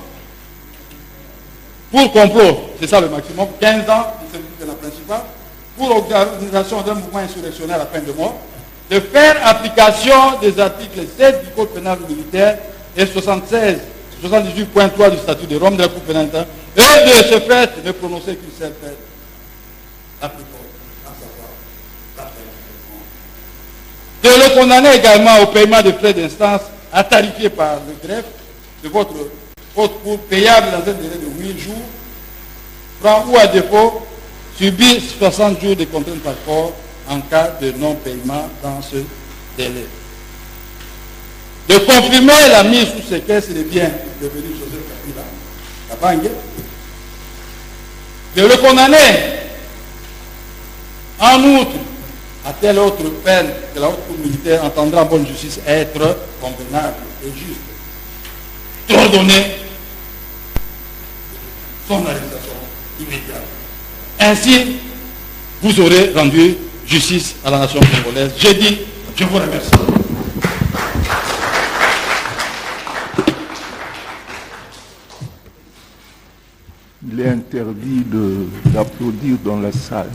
pour complot, c'est ça le maximum, 15 ans de la principale, pour organisation d'un mouvement insurrectionnel à la peine de mort, de faire application des articles 7 du Code pénal militaire et 78.3 du statut de Rome de la Cour pénale et de ce fait ne prononcer qu'une seule peine, la plus forte, à savoir la peine de mort. De le condamner également au paiement de frais d'instance à tarifier par le greffe de votre haute cour payable dans un délai de 8 jours, francs ou à défaut, subir 60 jours de contrainte par corps en cas de non-paiement dans ce délai. De confirmer la mise sous séquestre des biens devenus Joseph Kabila, la banque, de le condamner en outre à telle autre peine que la haute cour militaire entendra en bonne justice être convenable et juste, d'ordonner son arrestation immédiate. Ainsi, vous aurez rendu justice à la nation congolaise. J'ai dit, je vous remercie. Il est interdit d'applaudir dans la salle.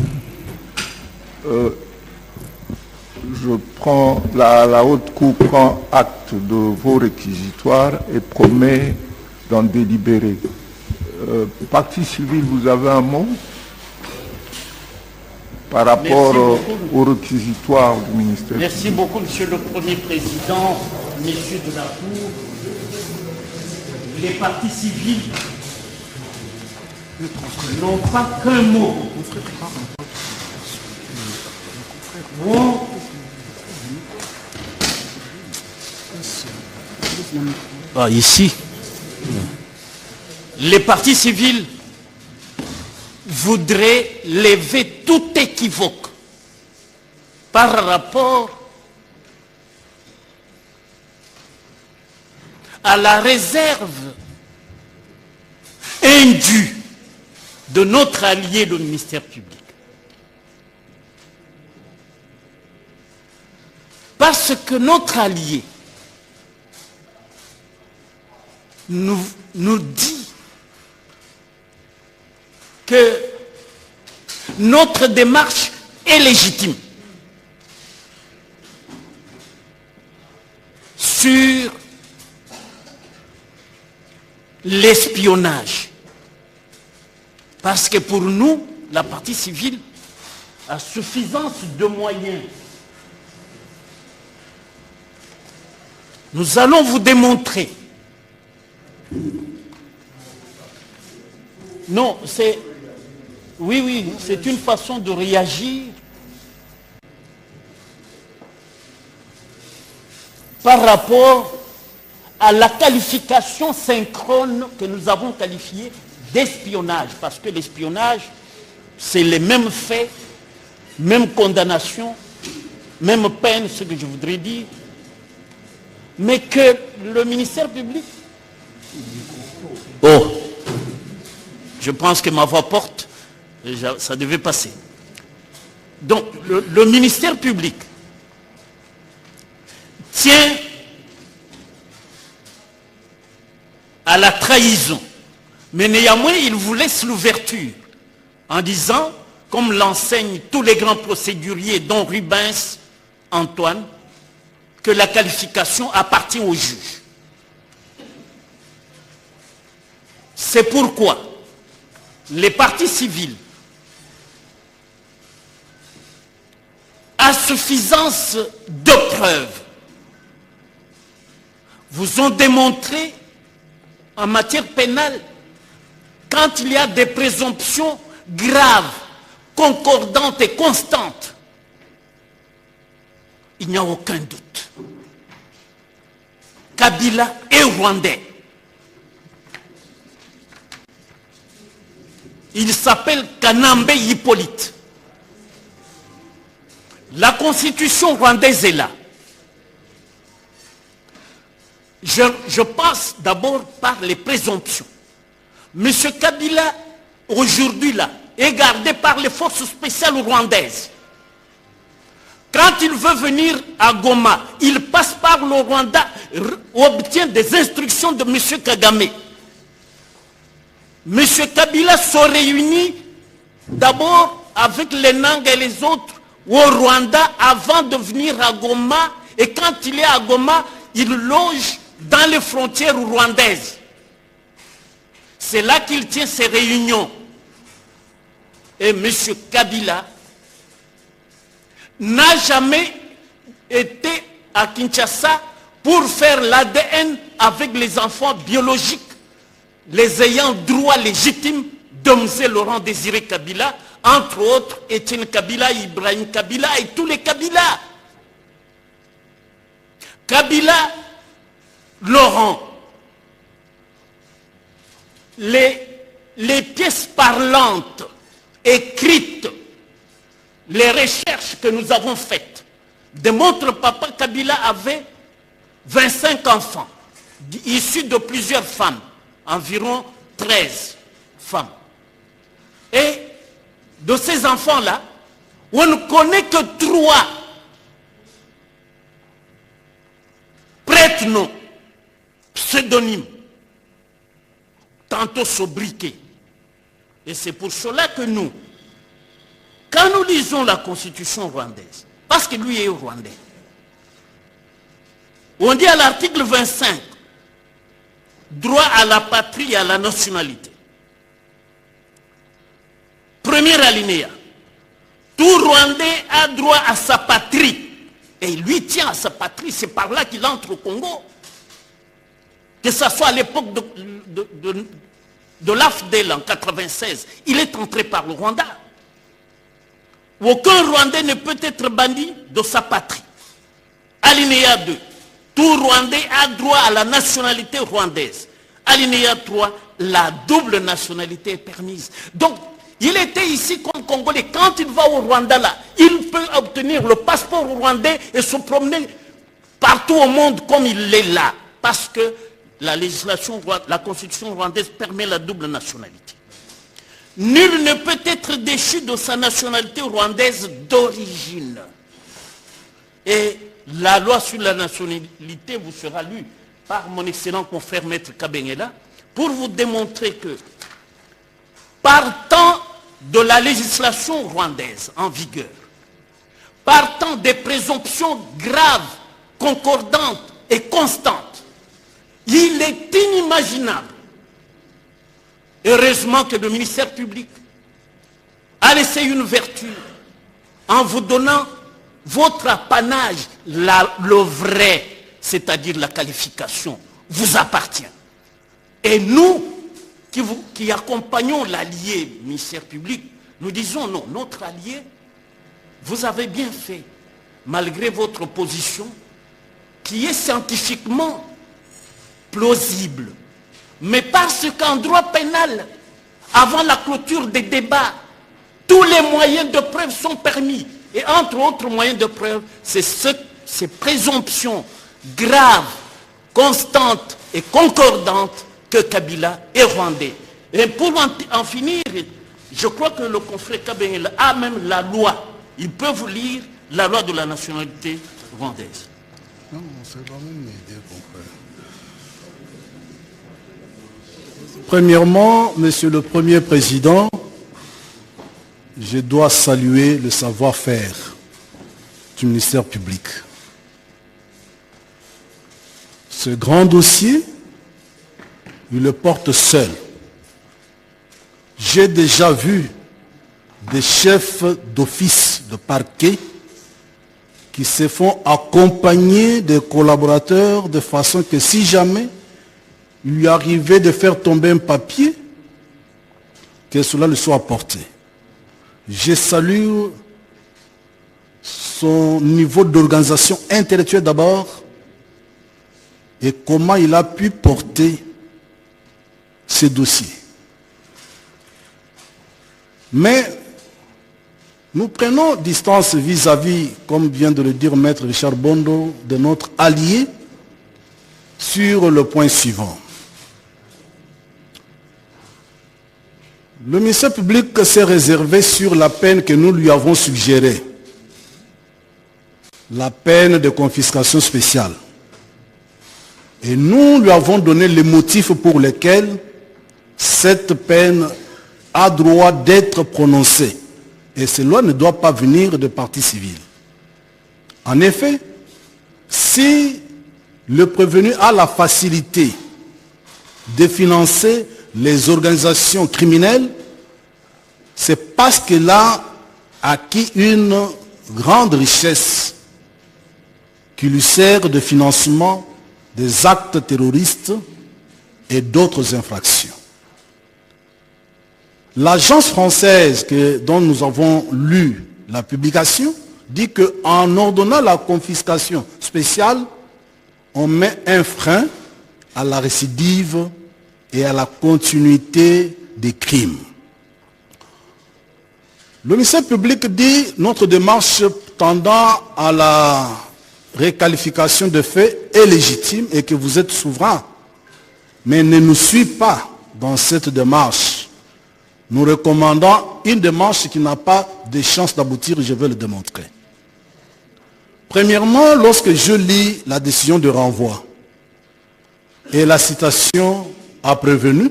La haute cour prend acte de vos réquisitoires et promet d'en délibérer. Partie civile, vous avez un mot par rapport au réquisitoire du ministère? Merci beaucoup, Monsieur le Premier Président, Messieurs de la Cour. Les partis civils n'ont pas qu'un mot. Ici, les partis civils voudraient lever tout équivoque par rapport à la réserve indue de notre allié, le ministère public. Parce que notre allié nous dit que notre démarche est légitime sur l'espionnage. Parce que pour nous, la partie civile a suffisance de moyens. Nous allons vous démontrer. Non, c'est... Oui, c'est une façon de réagir par rapport à la qualification synchrone que nous avons qualifiée d'espionnage. Parce que l'espionnage, c'est les mêmes faits, même condamnation, même peine, ce que je voudrais dire, mais que le ministère public... Oh, je pense que ma voix porte, ça devait passer. Donc, le ministère public tient à la trahison, mais néanmoins, il vous laisse l'ouverture en disant, comme l'enseignent tous les grands procéduriers, dont Rubens, Antoine, que la qualification appartient au juge. C'est pourquoi les partis civils, à suffisance de preuves, vous ont démontré en matière pénale, quand il y a des présomptions graves, concordantes et constantes, il n'y a aucun doute. Kabila est rwandais. Il s'appelle Kanambe Hippolyte. La constitution rwandaise est là. Je passe d'abord par les présomptions. M. Kabila, aujourd'hui là, est gardé par les forces spéciales rwandaises. Quand il veut venir à Goma, il passe par le Rwanda, obtient des instructions de M. Kagame. M. Kabila se réunit d'abord avec les Nanga et les autres au Rwanda avant de venir à Goma. Et quand il est à Goma, il loge dans les frontières rwandaises. C'est là qu'il tient ses réunions. et M. Kabila n'a jamais été à Kinshasa pour faire l'ADN avec les enfants biologiques, les ayants droit légitime de M. Laurent Désiré Kabila, entre autres Étienne Kabila, Ibrahim Kabila et tous les Kabila. Kabila, Laurent, les pièces parlantes, écrites, les recherches que nous avons faites, démontrent que Papa Kabila avait 25 enfants, issus de plusieurs femmes, environ 13 femmes. Et de ces enfants-là, on ne connaît que 3 prête-noms, pseudonymes, tantôt sobriquets. Et c'est pour cela que nous, quand nous lisons la constitution rwandaise, parce que lui est rwandais, on dit à l'article 25, droit à la patrie et à la nationalité. Premier alinéa, tout Rwandais a droit à sa patrie. Et lui tient à sa patrie, c'est par là qu'il entre au Congo. Que ce soit à l'époque de l'AFDEL en 96, il est entré par le Rwanda. Aucun Rwandais ne peut être banni de sa patrie. Alinéa 2. Tout Rwandais a droit à la nationalité rwandaise. Alinéa 3. La double nationalité est permise. Donc, il était ici comme Congolais. Quand il va au Rwanda, là, il peut obtenir le passeport rwandais et se promener partout au monde comme il est là. Parce que la législation, la constitution rwandaise permet la double nationalité. Nul ne peut être déchu de sa nationalité rwandaise d'origine. Et la loi sur la nationalité vous sera lue par mon excellent confrère Maître Kabengela pour vous démontrer que, partant de la législation rwandaise en vigueur, partant des présomptions graves, concordantes et constantes, il est inimaginable, heureusement que le ministère public a laissé une vertu en vous donnant votre apanage, le vrai, c'est-à-dire la qualification, vous appartient. Et nous, qui accompagnons l'allié ministère public, nous disons non, notre allié, vous avez bien fait, malgré votre position, qui est scientifiquement plausible. Mais parce qu'en droit pénal, avant la clôture des débats, tous les moyens de preuve sont permis. Et entre autres moyens de preuve, c'est ces présomptions graves, constantes et concordantes que Kabila est rwandais. Et pour en finir, je crois que le confrère Kabengela a même la loi. Il peut vous lire la loi de la nationalité rwandaise. Non, c'est quand même idée, confrère. Premièrement, Monsieur le Premier Président, je dois saluer le savoir-faire du ministère public. Ce grand dossier, il le porte seul. J'ai déjà vu des chefs d'office de parquet qui se font accompagner des collaborateurs de façon que si jamais il lui arrivait de faire tomber un papier, que cela lui soit apporté. Je salue son niveau d'organisation intellectuelle d'abord et comment il a pu porter ces dossiers. Mais nous prenons distance vis-à-vis, comme vient de le dire Maître Richard Bondo, de notre allié sur le point suivant. Le ministère public s'est réservé sur la peine que nous lui avons suggérée, la peine de confiscation spéciale. Et nous lui avons donné les motifs pour lesquels cette peine a droit d'être prononcée. Et cela ne doit pas venir de partie civile. En effet, si le prévenu a la facilité de financer les organisations criminelles, c'est parce qu'il a acquis une grande richesse qui lui sert de financement des actes terroristes et d'autres infractions. L'agence française dont nous avons lu la publication dit qu'en ordonnant la confiscation spéciale, on met un frein à la récidive et à la continuité des crimes. Le ministère public dit notre démarche tendant à la réqualification de faits est légitime et que vous êtes souverain, mais ne nous suit pas dans cette démarche. Nous recommandons une démarche qui n'a pas de chance d'aboutir, je vais le démontrer. Premièrement, lorsque je lis la décision de renvoi et la citation a prévenu,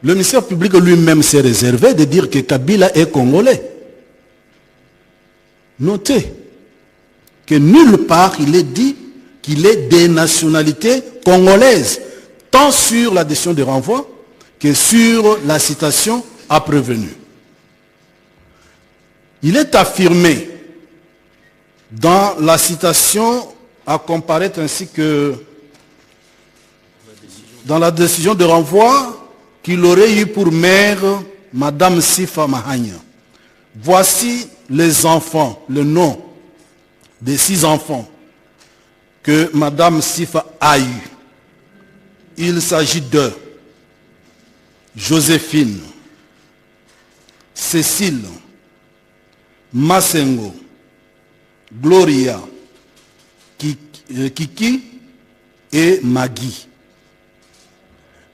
le ministère public lui-même s'est réservé de dire que Kabila est congolais. Notez que nulle part il est dit qu'il est des nationalités congolaises, tant sur la décision de renvoi que sur la citation a prévenu. Il est affirmé dans la citation à comparaître ainsi que dans la décision de renvoi qu'il aurait eu pour mère Madame Sifa Mahania. Voici les enfants, le nom des 6 enfants que Madame Sifa a eu. Il s'agit de Joséphine, Cécile, Massengo, Gloria, Kiki et Maggie.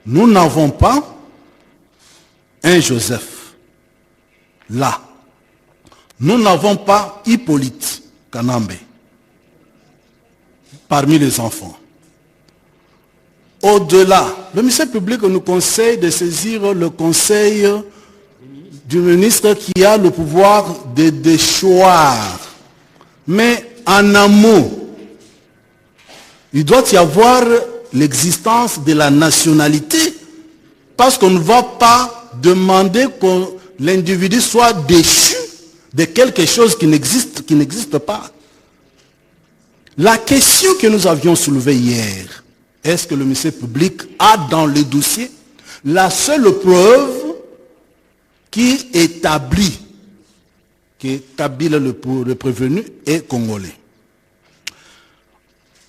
Nous n'avons pas un Joseph là. Nous n'avons pas Hippolyte Kanambe parmi les enfants. Au-delà, le ministère public nous conseille de saisir le conseil du ministre qui a le pouvoir de déchoir. Mais en amont, il doit y avoir l'existence de la nationalité, parce qu'on ne va pas demander que l'individu soit déchu de quelque chose qui n'existe pas. La question que nous avions soulevée hier, est-ce que le ministère public a dans le dossier la seule preuve qui établit que Kabila le prévenu est congolais?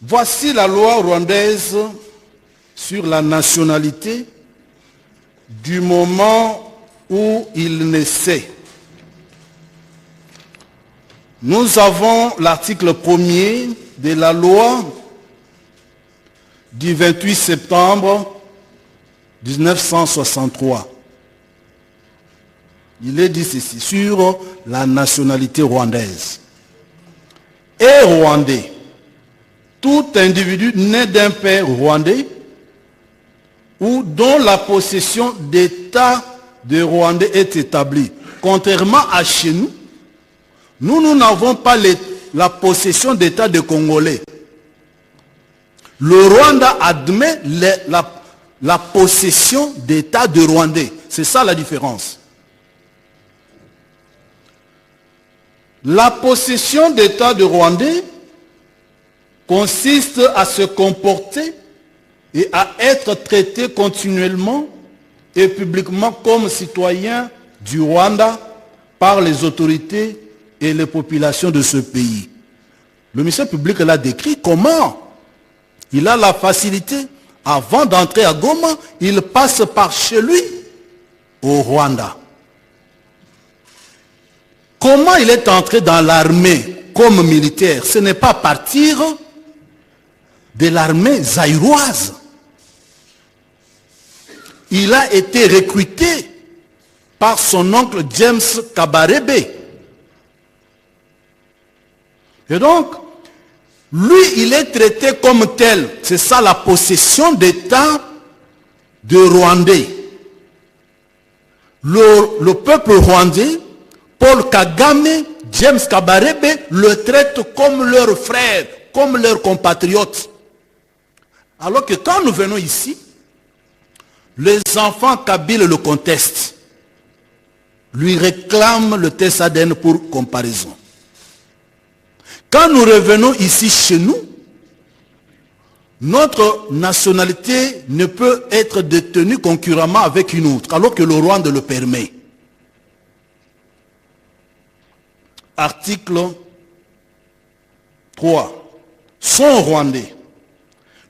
Voici la loi rwandaise sur la nationalité du moment où il naissait. Nous avons l'article 1er de la loi du 28 septembre 1963. Il est dit ceci, sur la nationalité rwandaise. Et rwandais, tout individu né d'un père rwandais ou dont la possession d'État de Rwandais est établie. Contrairement à chez nous, nous n'avons pas la possession d'État de Congolais. Le Rwanda admet la possession d'État de Rwandais. C'est ça la différence. La possession d'État de Rwandais consiste à se comporter et à être traité continuellement et publiquement comme citoyen du Rwanda par les autorités et les populations de ce pays. Le ministère public l'a décrit comment il a la facilité, avant d'entrer à Goma, il passe par chez lui au Rwanda. Comment il est entré dans l'armée comme militaire? Ce n'est pas à partir de l'armée zaïroise. Il a été recruté par son oncle James Kabarebe. Et donc, lui, il est traité comme tel. C'est ça la possession d'État de Rwandais. Le peuple rwandais, Paul Kagame, James Kabarebe, le traitent comme leur frère, comme leur compatriote. Alors que quand nous venons ici, les enfants kabyles le contestent. lui réclament le test ADN pour comparaison. Quand nous revenons ici chez nous, notre nationalité ne peut être détenue concurremment avec une autre, alors que le Rwanda le permet. Article 3. Sont rwandais.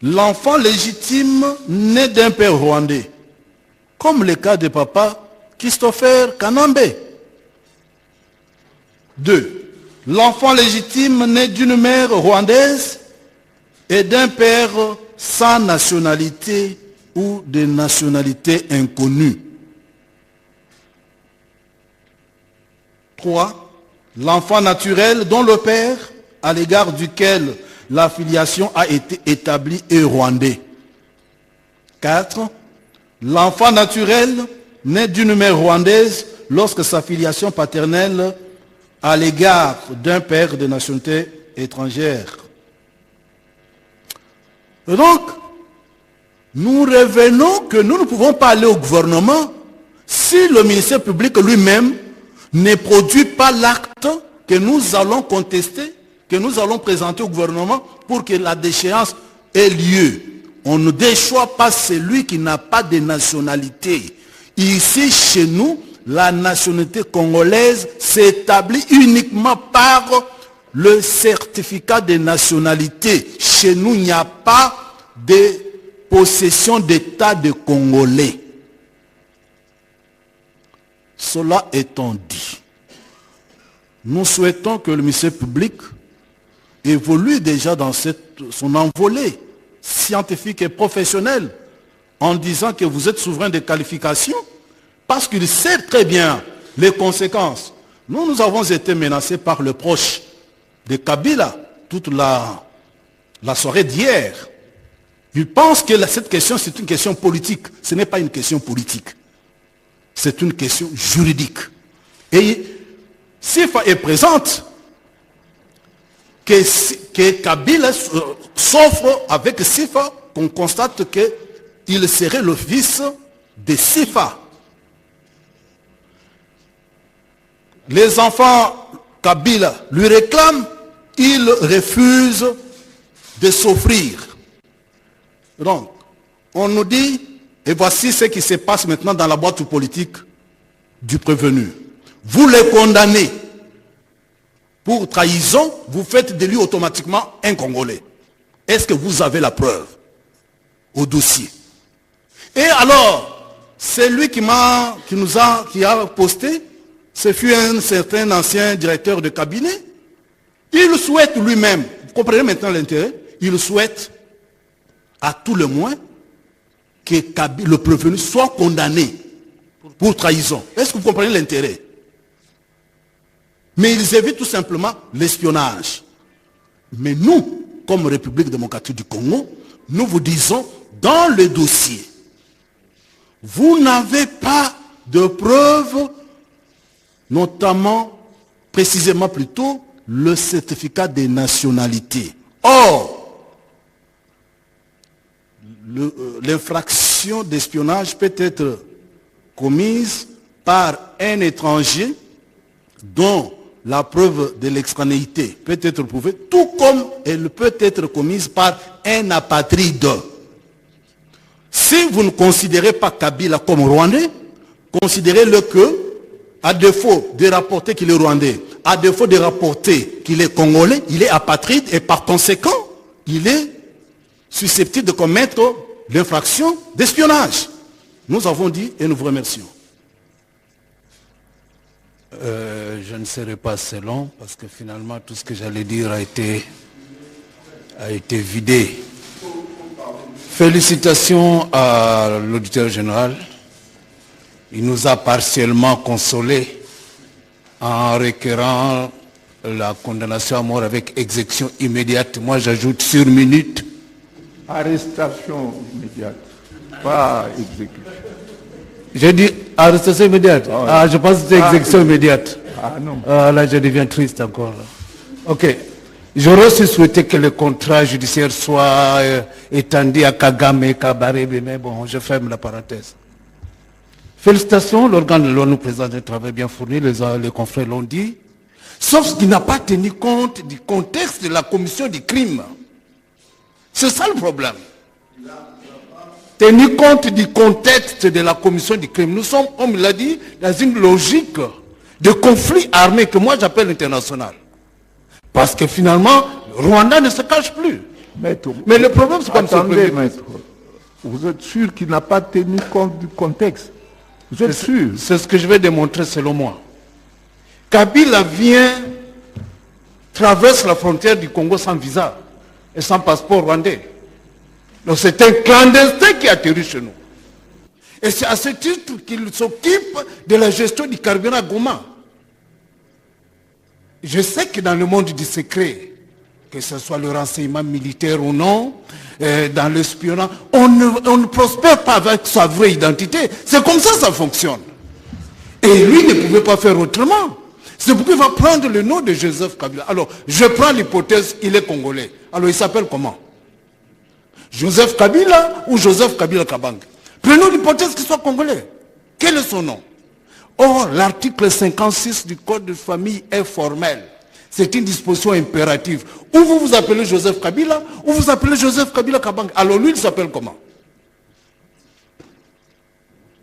L'enfant légitime né d'un père rwandais, comme le cas de papa Christopher Kanambe. 2. L'enfant légitime né d'une mère rwandaise et d'un père sans nationalité ou de nationalité inconnue. 3. L'enfant naturel dont le père, à l'égard duquel la filiation a été établie, est rwandais. 4. L'enfant naturel né d'une mère rwandaise lorsque sa filiation paternelle à l'égard d'un père de nationalité étrangère. Et donc, nous revenons que nous ne pouvons pas aller au gouvernement si le ministère public lui-même ne produit pas l'acte que nous allons contester, que nous allons présenter au gouvernement pour que la déchéance ait lieu. On ne déchoit pas celui qui n'a pas de nationalité. Ici, chez nous, la nationalité congolaise s'établit uniquement par le certificat de nationalité. Chez nous, il n'y a pas de possession d'état de Congolais. Cela étant dit, nous souhaitons que le ministère public évolue déjà dans son envolée scientifique et professionnelle en disant que vous êtes souverain de qualification parce qu'il sait très bien les conséquences. Nous avons été menacés par le proche de Kabila toute la soirée d'hier. Il pense que cette question, c'est une question politique. Ce n'est pas une question politique. C'est une question juridique. Et SIFA est présente que Kabila s'offre avec SIFA, qu'on constate qu'il serait le fils de SIFA. Les enfants Kabila lui réclament, il refuse de s'offrir. Donc, on nous dit, et voici ce qui se passe maintenant dans la boîte politique du prévenu. Vous les condamnez pour trahison, vous faites de lui automatiquement un Congolais. Est-ce que vous avez la preuve au dossier? Et alors, celui qui a posté, ce fut un certain ancien directeur de cabinet. Il souhaite lui-même, vous comprenez maintenant l'intérêt, il souhaite à tout le moins que le prévenu soit condamné pour trahison. Est-ce que vous comprenez l'intérêt? Mais ils évitent tout simplement l'espionnage. Mais nous, comme République démocratique du Congo, nous vous disons, dans le dossier, vous n'avez pas de preuves, notamment, précisément plutôt, le certificat de nationalité. Or, l'infraction d'espionnage peut être commise par un étranger dont la preuve de l'extranéité peut être prouvée, tout comme elle peut être commise par un apatride. Si vous ne considérez pas Kabila comme rwandais, considérez-le que, à défaut de rapporter qu'il est rwandais, à défaut de rapporter qu'il est congolais, il est apatride et par conséquent, il est susceptible de commettre l'infraction d'espionnage. Nous avons dit et nous vous remercions. Je ne serai pas assez long parce que finalement tout ce que j'allais dire a été vidé. Félicitations à l'auditeur général. Il nous a partiellement consolés en requérant la condamnation à mort avec exécution immédiate. Moi j'ajoute sur minute. Arrestation immédiate, pas exécution. J'ai dit arrestation immédiate. Ah, ouais. Ah, je pense que c'est exécution immédiate. Ah non. Ah, là, je deviens triste encore. Là. Ok. J'aurais aussi souhaité que le contrat judiciaire soit étendu à Kagame et Kabarebe, mais bon, je ferme la parenthèse. Félicitations, l'organe de l'ONU présente un travail bien fourni, les confrères l'ont dit, sauf ce qui n'a pas tenu compte du contexte de la commission du crime. C'est ça le problème. Tenu compte du contexte de la commission du crime. Nous sommes, comme il l'a dit, dans une logique de conflit armé que moi j'appelle international. Parce que finalement, Rwanda ne se cache plus. Maître, mais le problème, c'est comme ça. Attendez, maître. Vous êtes sûr qu'il n'a pas tenu compte du contexte? Vous êtes sûr? C'est ce que je vais démontrer selon moi. Kabila vient, traverse la frontière du Congo sans visa et sans passeport rwandais. Donc c'est un clandestin qui atterrit chez nous. Et c'est à ce titre qu'il s'occupe de la gestion du carburant à Goma. Je sais que dans le monde du secret, que ce soit le renseignement militaire ou non, dans l'espionnage, on ne prospère pas avec sa vraie identité. C'est comme ça fonctionne. Et lui ne pouvait pas faire autrement. C'est pourquoi il va prendre le nom de Joseph Kabila. Alors, je prends l'hypothèse, il est congolais. Alors, il s'appelle comment? Joseph Kabila ou Joseph Kabila Kabang? Prenons l'hypothèse qu'il soit congolais. Quel est son nom? Or, l'article 56 du Code de famille est formel. C'est une disposition impérative. Ou vous vous appelez Joseph Kabila, ou vous appelez Joseph Kabila Kabang. Alors lui, il s'appelle comment?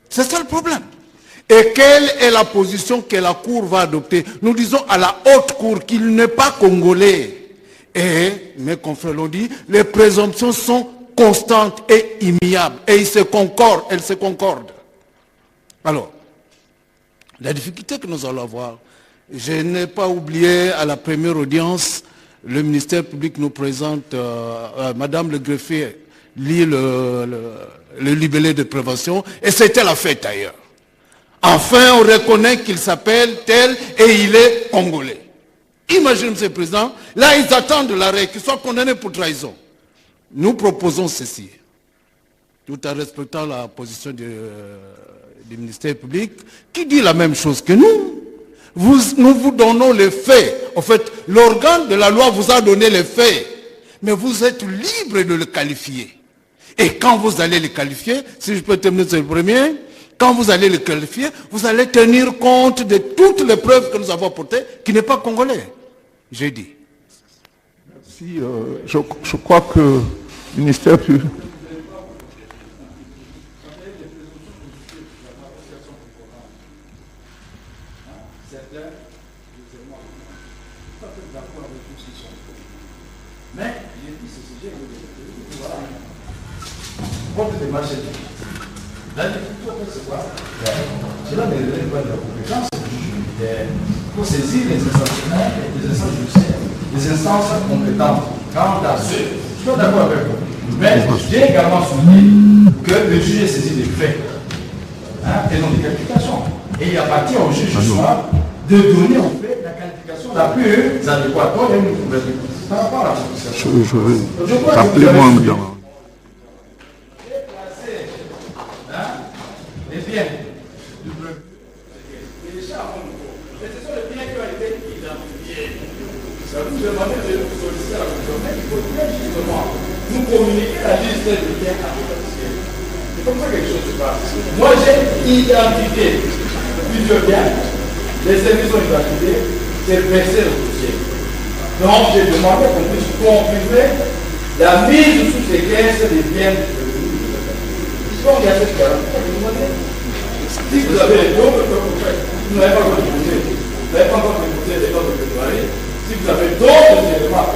C'est ça le problème. Et quelle est la position que la Cour va adopter? Nous disons à la haute Cour qu'il n'est pas congolais. Et, mes confrères l'ont dit, les présomptions sont constantes et immuables. Et elles se concordent. Alors, la difficulté que nous allons avoir, je n'ai pas oublié à la première audience, le ministère public nous présente, Madame le greffier lit le libellé de prévention, et c'était la fête ailleurs. Enfin, on reconnaît qu'il s'appelle tel et il est congolais. Imaginez, M. le Président, là ils attendent l'arrêt, qu'il soit condamné pour trahison. Nous proposons ceci, tout en respectant la position du ministère public, qui dit la même chose que nous. Nous vous donnons les faits. En fait, l'organe de la loi vous a donné les faits. Mais vous êtes libre de le qualifier. Et quand vous allez le qualifier, si je peux terminer sur le premier, quand vous allez le qualifier, vous allez tenir compte de toutes les preuves que nous avons apportées, qui n'est pas congolais. J'ai dit. Merci. Je crois que le ministère public... La difficulté, c'est quoi? Cela ne relève pas de la compétence pour saisir les instances et les instances judiciaires, les instances compétentes. Quant à ceux, je suis d'accord avec vous. Mais j'ai également souligné que le juge est saisi des faits et non des qualifications. Et il appartient au juge ce soir de donner en fait la qualification la plus adéquate. Par rapport à la proposition. Rappelez-moi, madame. Les biens du bleu. Et les chars, ce sont les biens qui ont été identifiés. Ça vous demande de nous solliciter à la commission. Il faut bien justement nous communiquer la liste des biens à l'officiel. C'est comme ça que quelque chose se passe. Moi, j'ai identifié plusieurs biens. Les services ont identifié, c'est versé le dossier. Donc, j'ai demandé qu'on puisse confirmer la mise sous séquence des biens du bleu. Donc, il y a cette garantie. Si vous avez d'autres problèmes, vous n'avez pas encore déposé, vous n'avez pas encore déposé les notes de plaidoirie. Si vous avez d'autres éléments,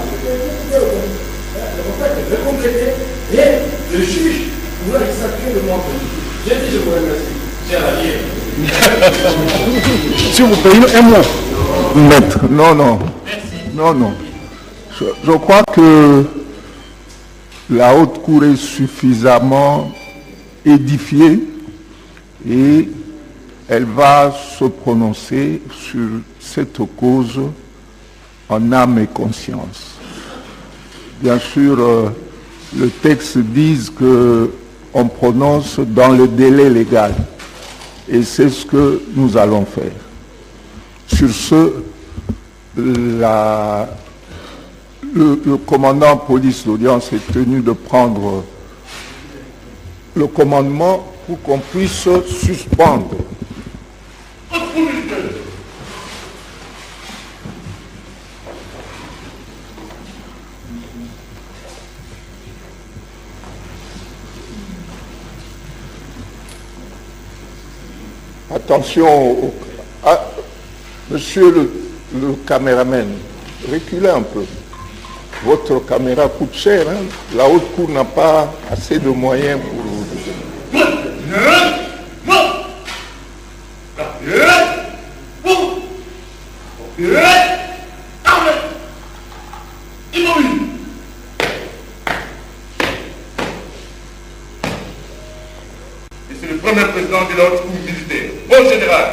le compléter et le juge pourra extraquer le montant. J'ai dit, je vous remercie. J'ai la Si vous payez un mot. Maître, non. Merci. Non. Je crois que la haute cour est suffisamment édifiée et elle va se prononcer sur cette cause en âme et conscience. Bien sûr, le texte dit qu'on prononce dans le délai légal et c'est ce que nous allons faire. Sur ce, le commandant police d'audience est tenu de prendre le commandement pour qu'on puisse suspendre. Attention, monsieur le caméraman, reculez un peu. Votre caméra coûte cher, hein? La haute cour n'a pas assez de moyens pour vous. Et c'est le premier président de la haute cour militaire. Bon général,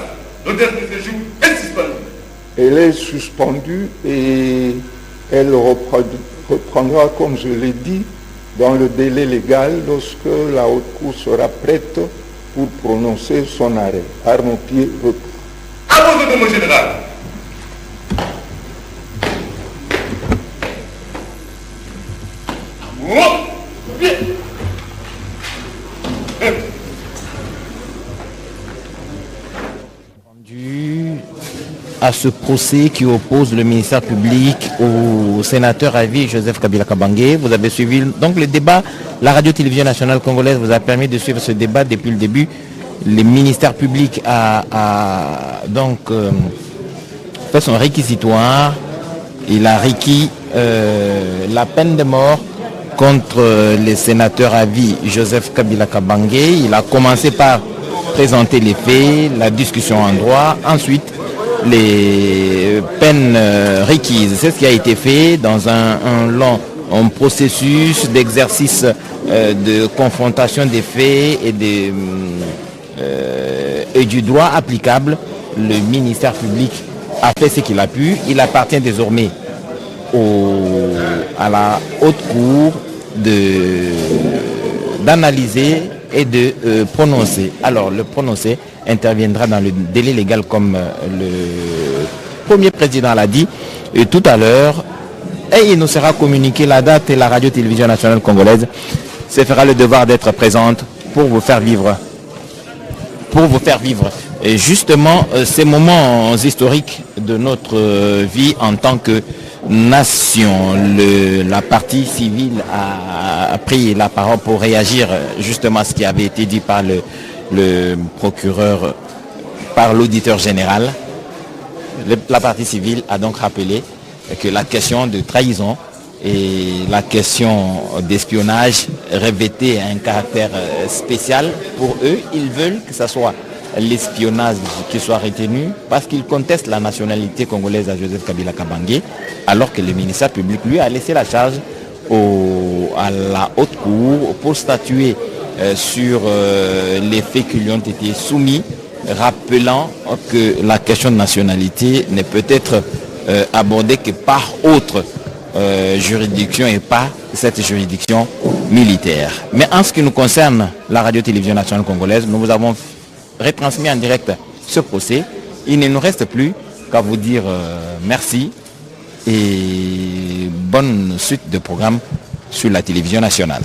l'audience de séjour est suspendue. Elle est suspendue et elle reprendra, comme je l'ai dit, dans le délai légal lorsque la haute cour sera prête pour prononcer son arrêt. Arme au pied, repos. Avancez, mon général. À ce procès qui oppose le ministère public au sénateur à vie Joseph Kabila Kabange. Vous avez suivi donc le débat. La radio-télévision nationale congolaise vous a permis de suivre ce débat depuis le début. Le ministère public a donc fait son réquisitoire. Il a requis la peine de mort contre le sénateur à vie Joseph Kabila Kabange. Il a commencé par présenter les faits, la discussion en droit. Ensuite, les peines requises. C'est ce qui a été fait dans un long processus d'exercice de confrontation des faits et du droit applicable. Le ministère public a fait ce qu'il a pu. Il appartient désormais à la haute cour d'analyser et de prononcer. Alors le prononcé interviendra dans le délai légal comme le premier président l'a dit et tout à l'heure, et il nous sera communiqué la date et la radio-télévision nationale congolaise se fera le devoir d'être présente pour vous faire vivre. Et justement ces moments historiques de notre vie en tant que nation. La partie civile a pris la parole pour réagir justement à ce qui avait été dit par le procureur, par l'auditeur général. La partie civile a donc rappelé que la question de trahison et la question d'espionnage revêtait un caractère spécial pour eux. Ils veulent que ce soit l'espionnage qui soit retenu parce qu'ils contestent la nationalité congolaise à Joseph Kabila Kabange, alors que le ministère public lui a laissé la charge à la haute cour pour statuer sur les faits qui lui ont été soumis, rappelant que la question de nationalité ne peut être abordée que par autre juridiction et pas cette juridiction militaire. Mais en ce qui nous concerne, la radio-télévision nationale congolaise, nous vous avons retransmis en direct ce procès. Il ne nous reste plus qu'à vous dire merci et bonne suite de programme sur la télévision nationale.